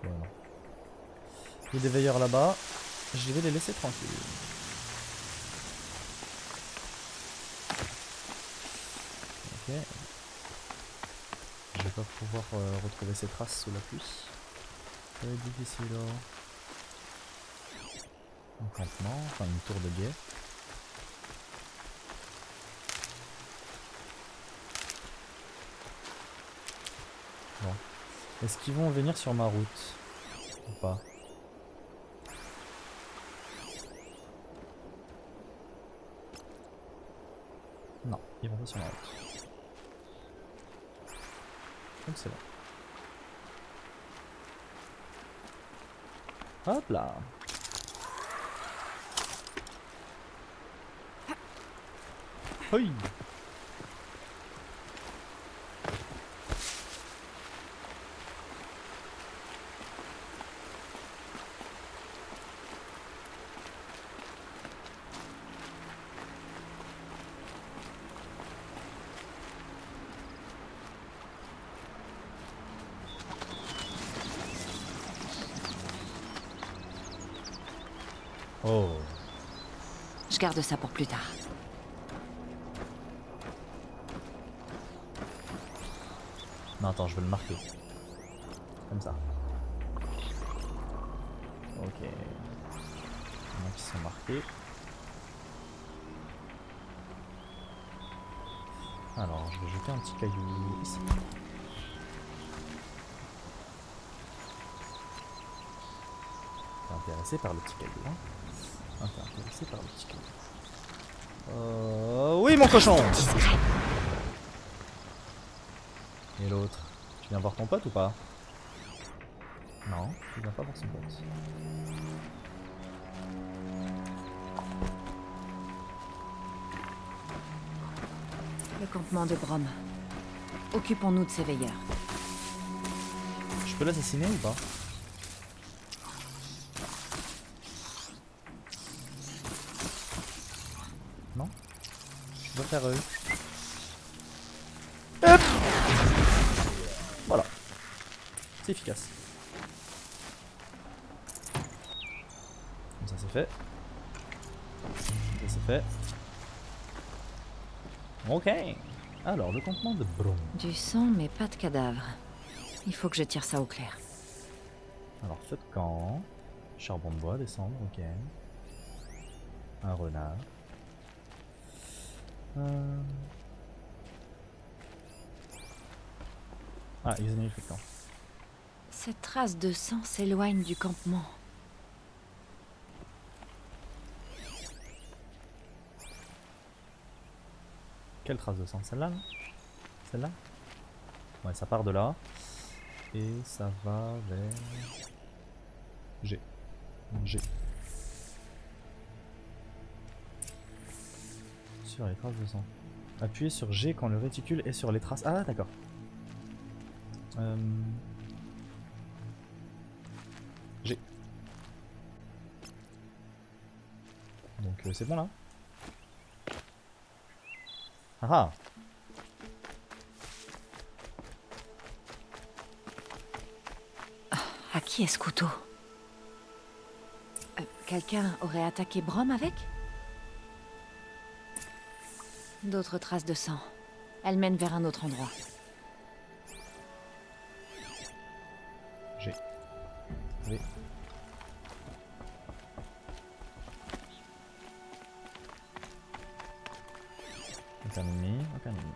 non. Il y a des veilleurs là-bas. Je vais les laisser tranquilles. Ok. Je vais pas pouvoir retrouver ces traces sous la pluie. Ça va être difficile là. Un campement, enfin une tour de guet. Bon. Est-ce qu'ils vont venir sur ma route ou pas? Non, ils vont pas sur ma route. Donc c'est bon. Hop là. Oui. Oh. Je garde ça pour plus tard. Non, attends, je vais le marquer. Comme ça. Ok. Il y en a qui sont marqués. Alors, je vais jeter un petit caillou ici. T'es intéressé par le petit caillou, hein? Ah, t'es intéressé par le petit caillou. Oui, mon cochon! Et l'autre? Tu viens voir ton pote ou pas? Non, tu viens pas voir son pote. Le campement de Brom. Occupons-nous de ces veilleurs. Je peux l'assassiner ou pas? Non? Je dois faire eux. Hop! Voilà. C'est efficace. Comme ça c'est fait. Ça c'est fait. Ok. Alors, le campement de Brom. Du sang, mais pas de cadavre. Il faut que je tire ça au clair. Alors, feu de camp. Charbon de bois, descendre, ok. Un renard. Ah, ils ont mis le feu de camp. Cette trace de sang s'éloigne du campement. Quelle trace de sang? Celle-là, non? Celle-là? Ouais, ça part de là. Et ça va vers... G. G. Sur les traces de sang. Appuyez sur G quand le réticule est sur les traces. Ah, d'accord. G. Donc c'est bon là? Ah ah. À qui est ce couteau? Quelqu'un aurait attaqué Brom avec? D'autres traces de sang. Elles mènent vers un autre endroit. G. V. Aucun ennemi, aucun ennemi.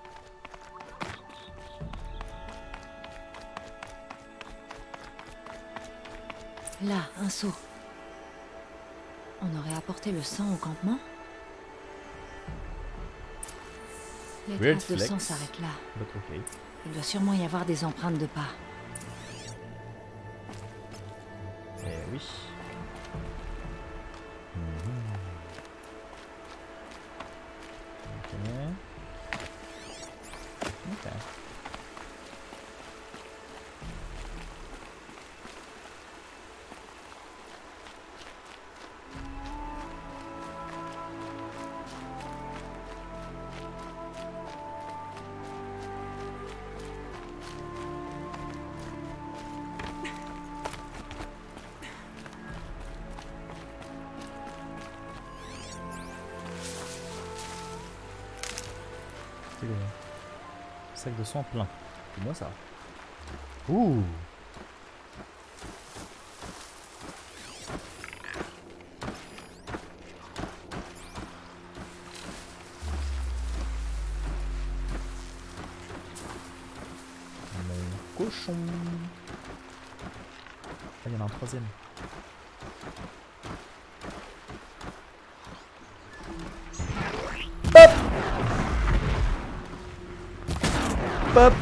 Là, un seau. On aurait apporté le sang au campement? Les Weird traces de flex. sang s'arrêtent là. But okay. Il doit sûrement y avoir des empreintes de pas. Eh oui. Ok. Ok. Sac de sang plein. C'est moi ça. Ouh. On a un cochon. Ah, il y en a un troisième. Hop.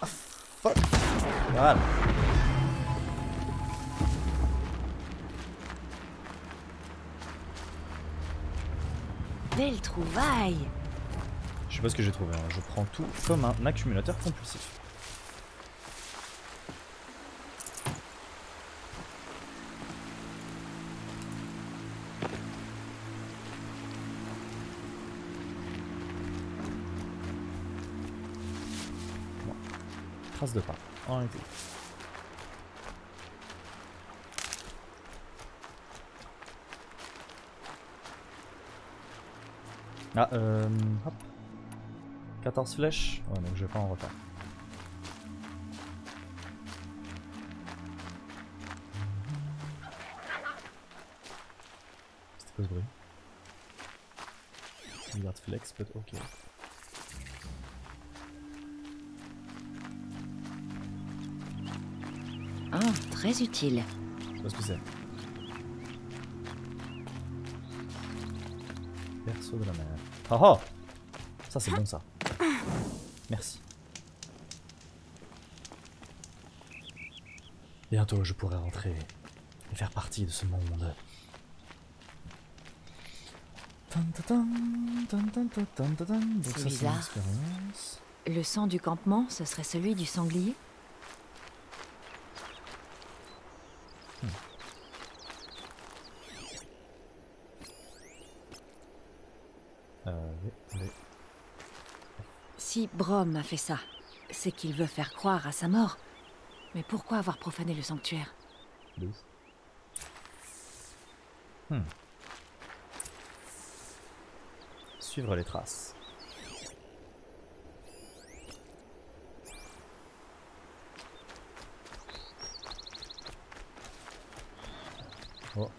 Ah, fuck. Voilà. Belle trouvaille! Je sais pas ce que j'ai trouvé, hein. Je prends tout comme un accumulateur compulsif. traces de pas. En réalité. Ah, hop. 14 flèches. Ouais, donc je vais pas en retard. C'était quoi ce bruit? Regarde flex, peut-être. Ok. Ah, très utile. Je sais pas ce que c'est. Perso de la mer. Ah ah! Ça c'est bon ça. Merci. Bientôt je pourrai rentrer et faire partie de ce monde. C'est bizarre. Le sang du campement, ce serait celui du sanglier? Oui. Si Brom a fait ça, c'est qu'il veut faire croire à sa mort. Mais pourquoi avoir profané le sanctuaire? Suivre les traces. Oh.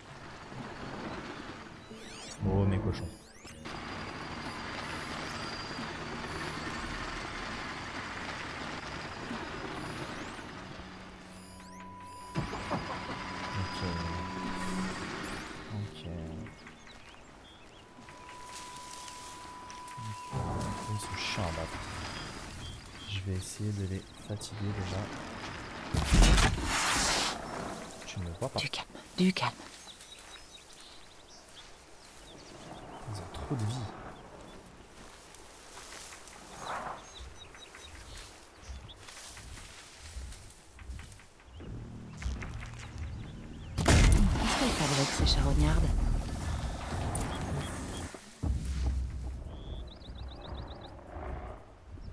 Oh mes cochons. Je vais essayer de les fatiguer déjà. Tu ne me vois pas. Du calme, du calme. Ils ont trop de vie. Qu'est-ce qu'elle fabrique ces charognardes?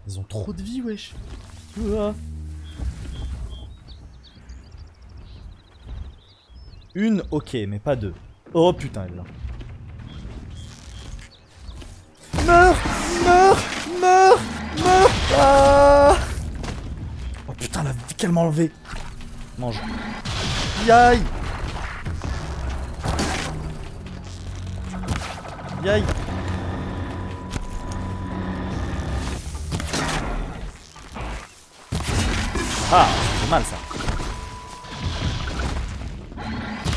Ils ont trop de vie, wesh. Ouah. Une, ok, mais pas deux. Oh putain, elle est là. Meurs! Meurs! Meurs! Meurs! Ah! Oh putain, la vie qu'elle m'a enlevé. Mange. Yaï! Yaï! Ah, c'est mal ça.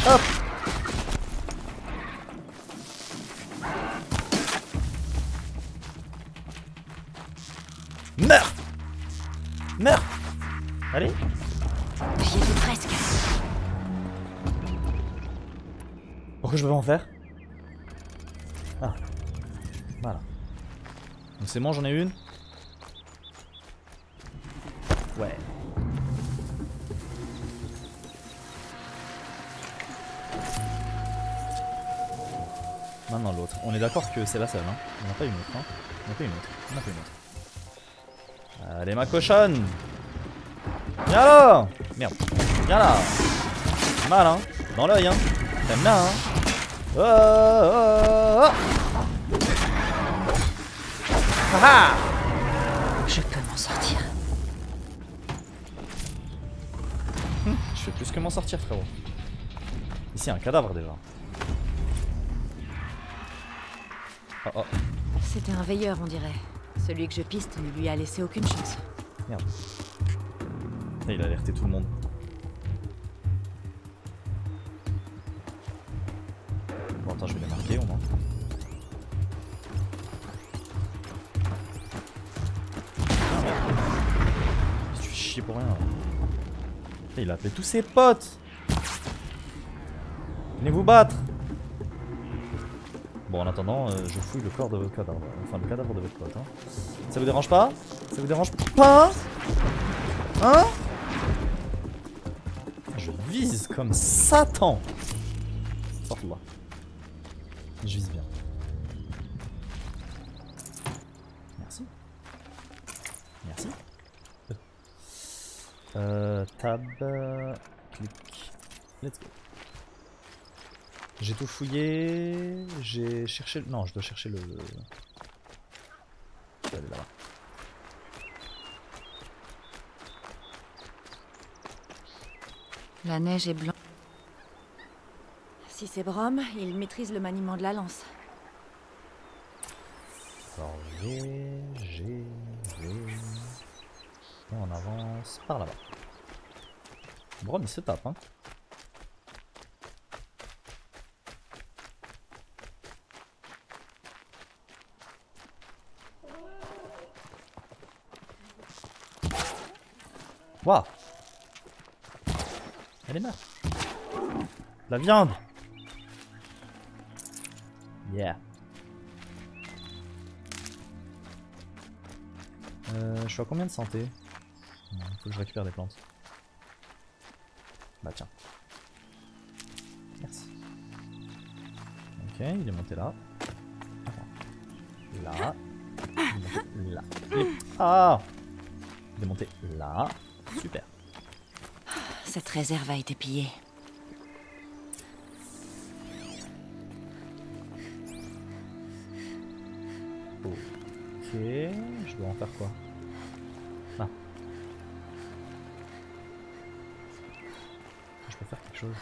Hop. Meurs. Meurs. Allez. J'y étais presque. Pourquoi je peux pas en faire? Ah. Voilà. Donc c'est bon, j'en ai une. Ouais. Maintenant l'autre. On est d'accord que c'est la seule, hein. On n'a pas une autre, hein. On n'a pas une autre. On n'a pas une autre. Allez ma cochonne. Viens là. Merde. Viens là. Mal, hein. Dans l'œil, hein. T'aimes bien, hein. Ah. Je peux m'en sortir. Je fais plus que m'en sortir, frérot. Ici un cadavre déjà. Oh oh. C'était un veilleur, on dirait. Celui que je piste ne lui a laissé aucune chance. Merde. Il a alerté tout le monde. Bon, attends, je vais les marquer au moins. Ah, merde. Je suis chier pour rien. Il a appelé tous ses potes. Venez vous battre. Bon, en attendant, je fouille le corps de votre cadavre. Enfin, le cadavre de votre pote. Hein. Ça vous dérange pas? Ça vous dérange pas? Hein? Je vise comme Satan. Sorte là. Je vise bien. Merci. Merci. Tab, clic, let's go. J'ai tout fouillé, j'ai cherché... Non, je dois chercher le... Je vais aller là-bas. La neige est blanche. Si c'est Brom, il maîtrise le maniement de la lance. Alors, et on avance par là-bas. Brom, il se tape, hein. Waouh! Elle est morte. La viande! Yeah. Je suis à combien de santé? Il faut que je récupère des plantes. Bah tiens. Merci. Ok, il est monté là. Là. Il est monté là. Ah! Il est monté là. Super. Cette réserve a été pillée. Ok, je dois en faire quoi? Ah. Je peux faire quelque chose.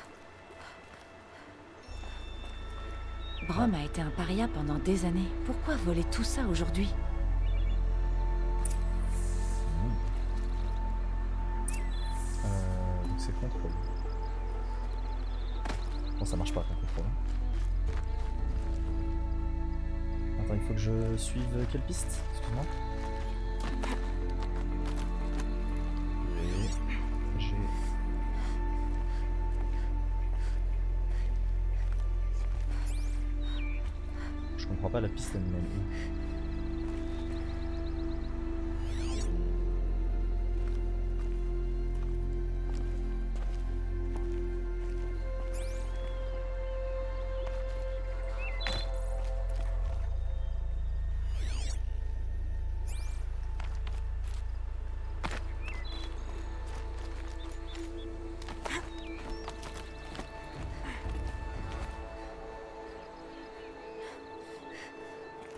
Brom a été un paria pendant des années. Pourquoi voler tout ça aujourd'hui? Donc c'est contrôle. Bon, ça marche pas con contrôle. Attends, il faut que je suive quelle piste? Excuse-moi. J'ai... Je comprends pas la piste elle mène où.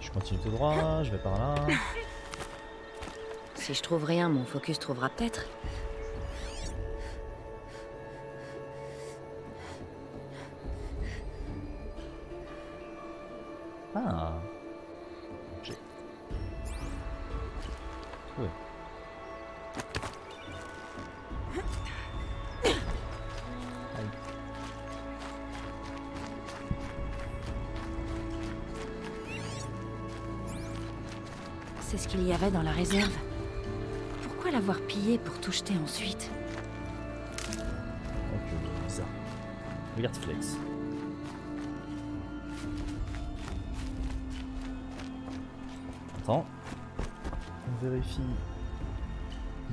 Je continue tout droit, je vais par là. Si je trouve rien, mon focus trouvera peut-être. Ah. J'ai trouvé. Aïe. C'est ce qu'il y avait dans la réserve. Pourquoi l'avoir pillée pour tout jeter ensuite? Ok, bizarre. Regarde Flex. Attends. On vérifie.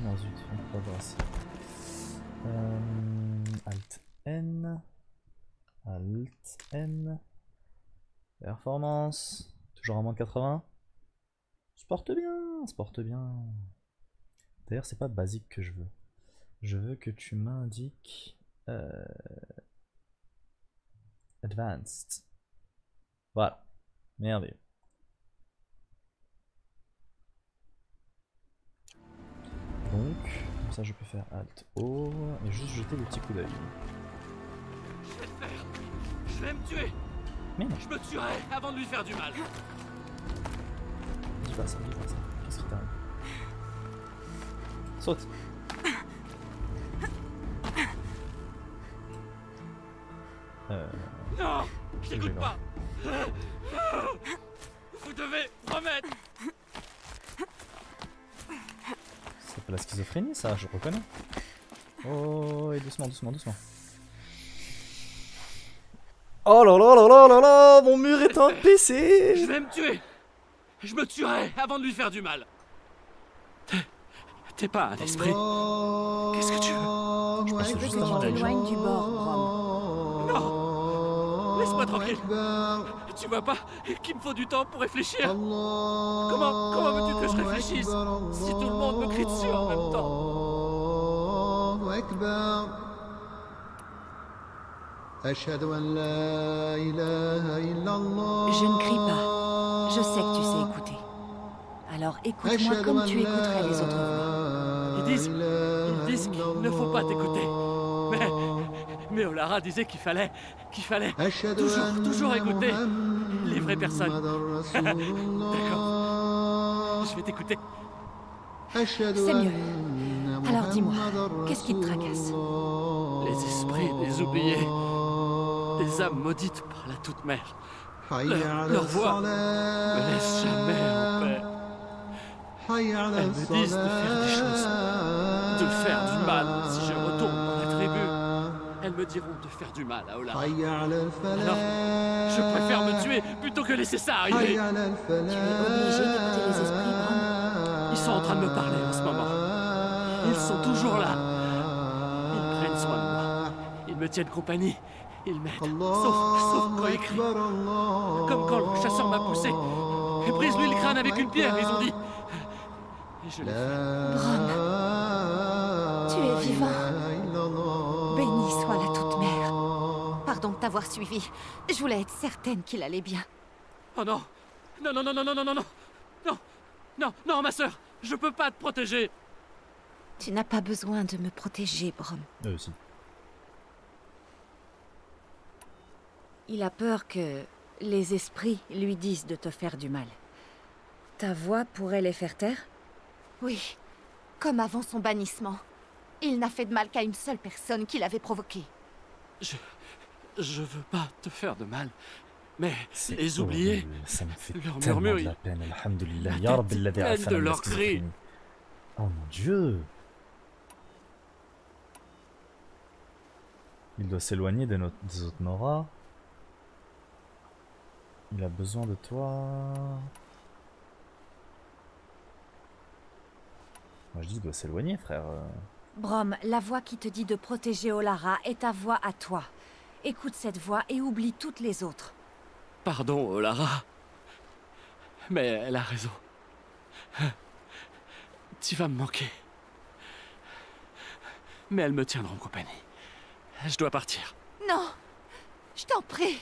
Non zut, on peut pas voir ici. Alt N. Alt N. Performance. Toujours à moins de 80. Se porte bien, se porte bien. D'ailleurs, c'est pas basique que je veux. Je veux que tu m'indiques Advanced. Voilà. Merveilleux. Donc, comme ça je peux faire Alt O et juste jeter le petit coup d'œil. Je vais le faire. Je vais me tuer. Mais non. Je me tuerai avant de lui faire du mal. Dis pas ça, dis pas ça. Qu'est-ce qui t'arrive? Saute. Non, je t'écoute pas. Vous devez remettre. C'est pas la schizophrénie ça, je reconnais. Oh, et doucement, doucement, doucement. Oh là là là là là là, mon mur est un PC. Je vais me tuer. Je me tuerai avant de lui faire du mal. T'es pas un esprit. Qu'est-ce que tu veux? Je veux que tu t'éloignes du bord, Brom. Non. Laisse-moi tranquille. Tu vois pas qu'il me faut du temps pour réfléchir? Comment veux-tu que je réfléchisse si tout le monde me crie dessus en même temps? Je ne crie pas. Je sais que tu sais écouter. Alors écoute-moi comme tu écouterais les autres voix. Ils disent qu'il ne faut pas t'écouter. Mais Olara disait qu'il fallait toujours écouter les vraies personnes. D'accord. Je vais t'écouter. C'est mieux. Alors dis-moi, qu'est-ce qui te tracasse? Les esprits des oubliés, des âmes maudites par la Toute-Mère. Leur voix me laisse jamais en paix. Elles me disent de faire des choses, de faire du mal si je retourne dans la tribu. Elles me diront de faire du mal à Olara. Alors, je préfère me tuer plutôt que laisser ça arriver. Tu es obligé d'écouter les esprits, Brom. Ils sont en train de me parler en ce moment. Ils sont toujours là. Ils prennent soin de moi. Ils me tiennent compagnie. Ils m'aident. Sauf quand ils crient. Comme quand le chasseur m'a poussé. Et brise-lui le crâne avec une pierre, ils ont dit. Et je l'ai fait. Brom, tu es vivant. Béni soit la Toute-Mère. Pardon de t'avoir suivi. Je voulais être certaine qu'il allait bien. Oh non. Non, non, non, non, non, non, non, non. Non, non, non, ma sœur. Je peux pas te protéger. Tu n'as pas besoin de me protéger, Brom. Si. Il a peur que les esprits lui disent de te faire du mal. Ta voix pourrait les faire taire? Oui, comme avant son bannissement. Il n'a fait de mal qu'à une seule personne qui l'avait provoqué. Je veux pas te faire de mal, mais les oubliés, ça me fait leur tellement murmure, de la peine, alhamdoulilah, la ya Rabbi alladhi tête afana pleine de min leurs cris. Oh mon Dieu. Il doit s'éloigner des autres Nora. Il a besoin de toi. Moi je dis il doit s'éloigner, frère. Brom, la voix qui te dit de protéger Olara est ta voix à toi. Écoute cette voix et oublie toutes les autres. Pardon, Olara. Mais elle a raison. Tu vas me manquer. Mais elles me tiendront compagnie. Je dois partir. Non, je t'en prie.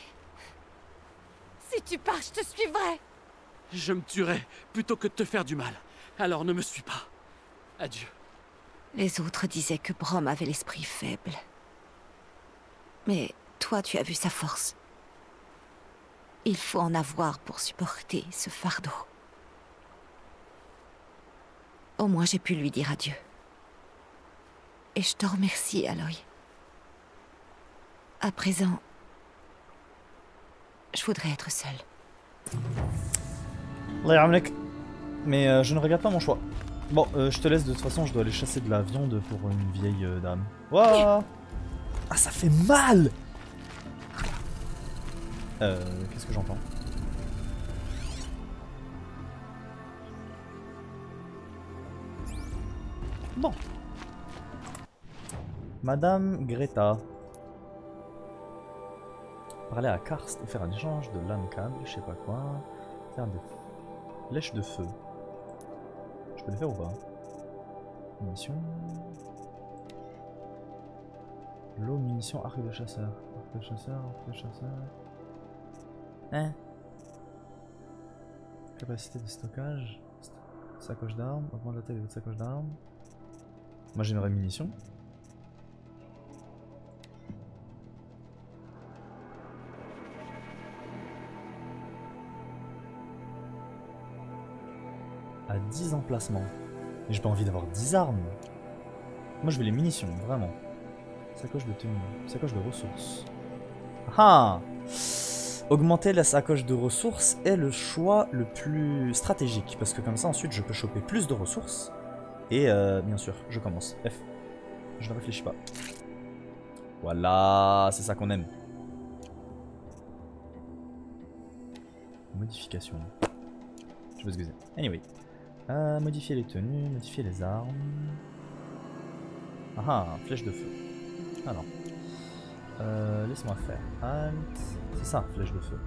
Si tu pars, je te suivrai. Je me tuerai plutôt que de te faire du mal. Alors ne me suis pas. Adieu. Les autres disaient que Brom avait l'esprit faible. Mais toi, tu as vu sa force. Il faut en avoir pour supporter ce fardeau. Au moins, j'ai pu lui dire adieu. Et je te remercie, Aloy. À présent, je voudrais être seule. Allah ya'amlek. Mais je ne regrette pas mon choix. Bon, je te laisse, de toute façon, je dois aller chasser de la viande pour une vieille dame. Wouah! Ah, ça fait mal! Qu'est-ce que j'entends? Bon. Madame Greta. Parler à Karst et faire un échange de lames câbles, je sais pas quoi. Faire des flèches de feu. Je peux les faire ou pas? Munitions. L'eau, munitions, arc de chasseur. Arc de chasseur, arc de chasseur. Hein? Capacité de stockage. Sacoche d'armes. Augmente la taille de votre sacoche d'armes. Moi j'aimerais munitions. À 10 emplacements. Mais j'ai pas envie d'avoir 10 armes. Moi je veux les munitions, vraiment. Sacoche de tenue. Sacoche de ressources. Ah! Augmenter la sacoche de ressources est le choix le plus stratégique. Parce que comme ça ensuite je peux choper plus de ressources. Et bien sûr, je commence. F. Je ne réfléchis pas. Voilà, c'est ça qu'on aime. Modification. Je sais pas ce que c'est. Anyway. Modifier les tenues, modifier les armes. Ah, flèche de feu. Alors. Laisse-moi faire. Halt. C'est ça, flèche de feu.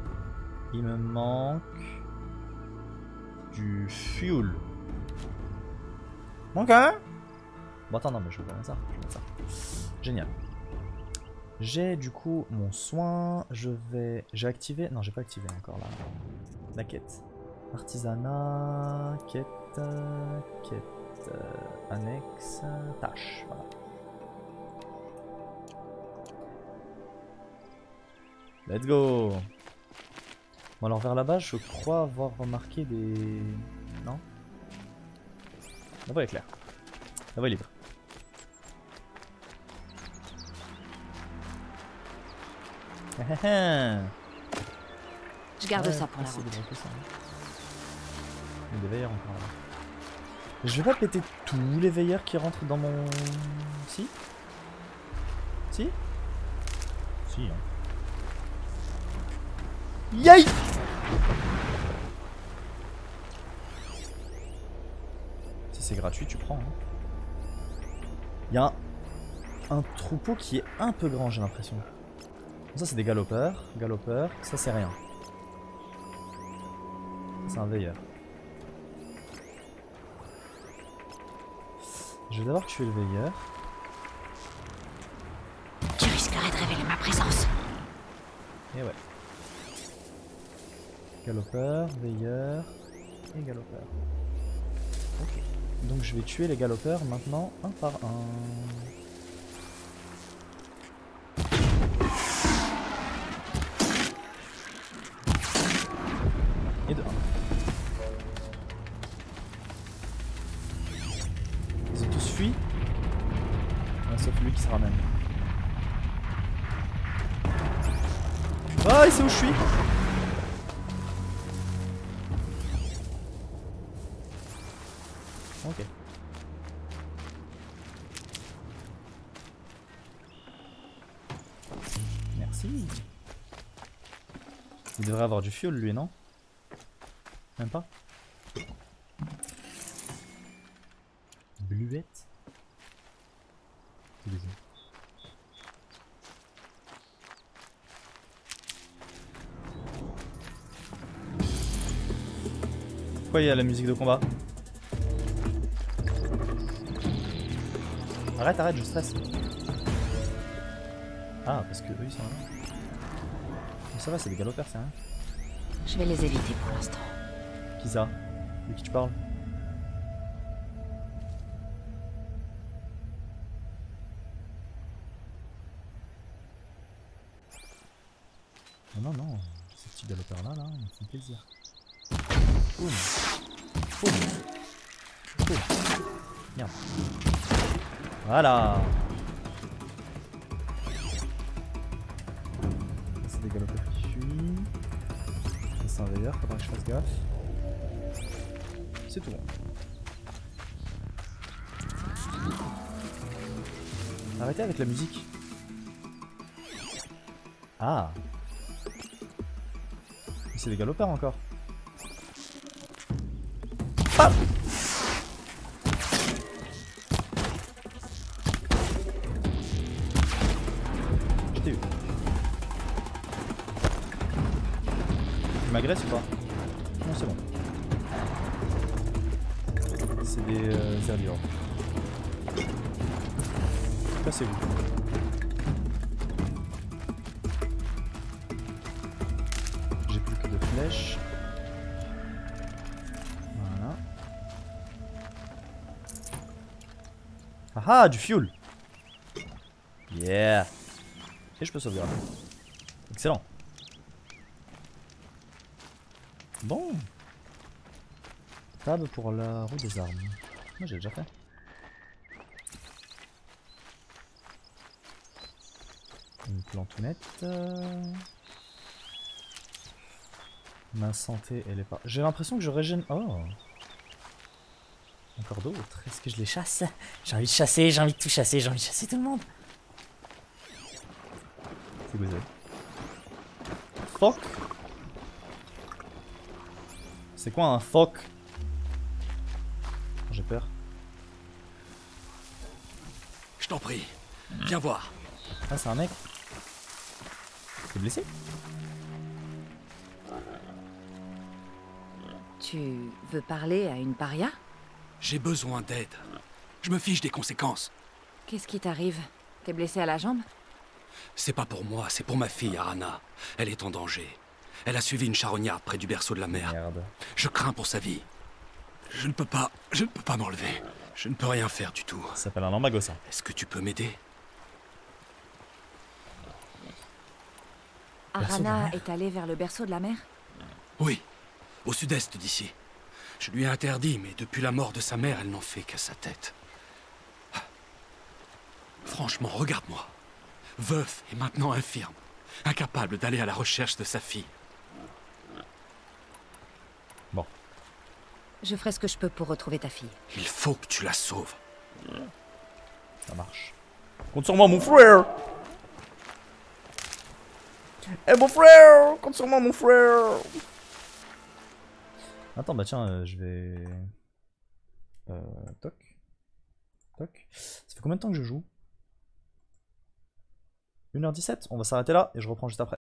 Il me manque du fuel. Ok. Bon attends, non mais je vais mettre ça. Génial. J'ai du coup mon soin. J'ai activé. Non, j'ai pas activé encore là. La quête. Artisanat. Quête. Annexe. Tâche. Voilà. Let's go. Bon alors vers là-bas, je crois avoir remarqué des... Non? La voie est claire. La voie est libre. Je garde ça pour la route. Il y a des veilleurs encore là. Je vais pas péter tous les veilleurs qui rentrent dans mon... Si? Si? Si, hein. Yay! Si c'est gratuit, tu prends. Il y a un troupeau qui est un peu grand, j'ai l'impression. Ça, c'est des galopeurs. Galopeurs, ça, c'est rien. C'est un veilleur. Je vais d'abord tuer le veilleur. Tu risquerais de révéler ma présence. Et ouais. Galopeur, veilleur et galopeur. Ok. Donc je vais tuer les galopeurs maintenant un par un. Et de 1. Ils ont tous fui. Sauf lui qui se ramène. Ah, il sait où je suis. Ok. Merci. Il devrait avoir du fuel lui, non? Même pas? Bluette? Pourquoi il y a la musique de combat? Arrête, arrête, je stresse. Ah, parce que eux ils sont là. Mais ça va, c'est des galopeurs, c'est rien. Je vais les éviter pour l'instant. Qui ça? De qui tu parles? Non, non, non, ces petits galopeurs là, ils me font plaisir. Boum. Boum. Boum. Merde. Voilà. C'est des galopeurs qui fuient. C'est un veilleur, faudra que je fasse gaffe. C'est tout. Arrêtez avec la musique. Ah. C'est des galopeurs encore. Ah. Je t'ai eu. Tu m'agresses ou pas? Non, c'est bon. C'est des herbivores. Cassez-vous. J'ai plus que de flèches. Voilà. Ah ah, du fuel. Yeah. Et je peux sauvegarder. Excellent. Bon. Tab pour la roue des armes. Moi j'ai déjà fait. Une plantounette. Ma santé elle est pas... J'ai l'impression que je régène... Oh. Encore d'autres. Est-ce que je les chasse? J'ai envie de chasser, j'ai envie de tout chasser, j'ai envie de chasser tout le monde. C'est quoi ça? Fuck. C'est quoi un fuck? J'ai peur. Je t'en prie, viens voir. Ah, c'est un mec. T'es blessé? Tu veux parler à une paria? J'ai besoin d'aide. Je me fiche des conséquences. Qu'est-ce qui t'arrive? T'es blessé à la jambe? C'est pas pour moi, c'est pour ma fille, Arana. Elle est en danger. Elle a suivi une charognarde près du berceau de la mer. Merde. Je crains pour sa vie. Je ne peux pas m'enlever. Je ne peux rien faire du tout. Ça s'appelle un lambago, ça. Est-ce que tu peux m'aider? Arana est allée vers le berceau de la mer? Oui, au sud-est d'ici. Je lui ai interdit, mais depuis la mort de sa mère, elle n'en fait qu'à sa tête. Franchement, regarde-moi. Veuf et maintenant infirme. Incapable d'aller à la recherche de sa fille. Bon. Je ferai ce que je peux pour retrouver ta fille. Il faut que tu la sauves. Ça marche. Compte sur moi, mon frère! Eh mon frère! Compte sur moi, mon frère! Attends, bah tiens, je vais... Toc. Toc. Ça fait combien de temps que je joue? 1h17, on va s'arrêter là et je reprends juste après.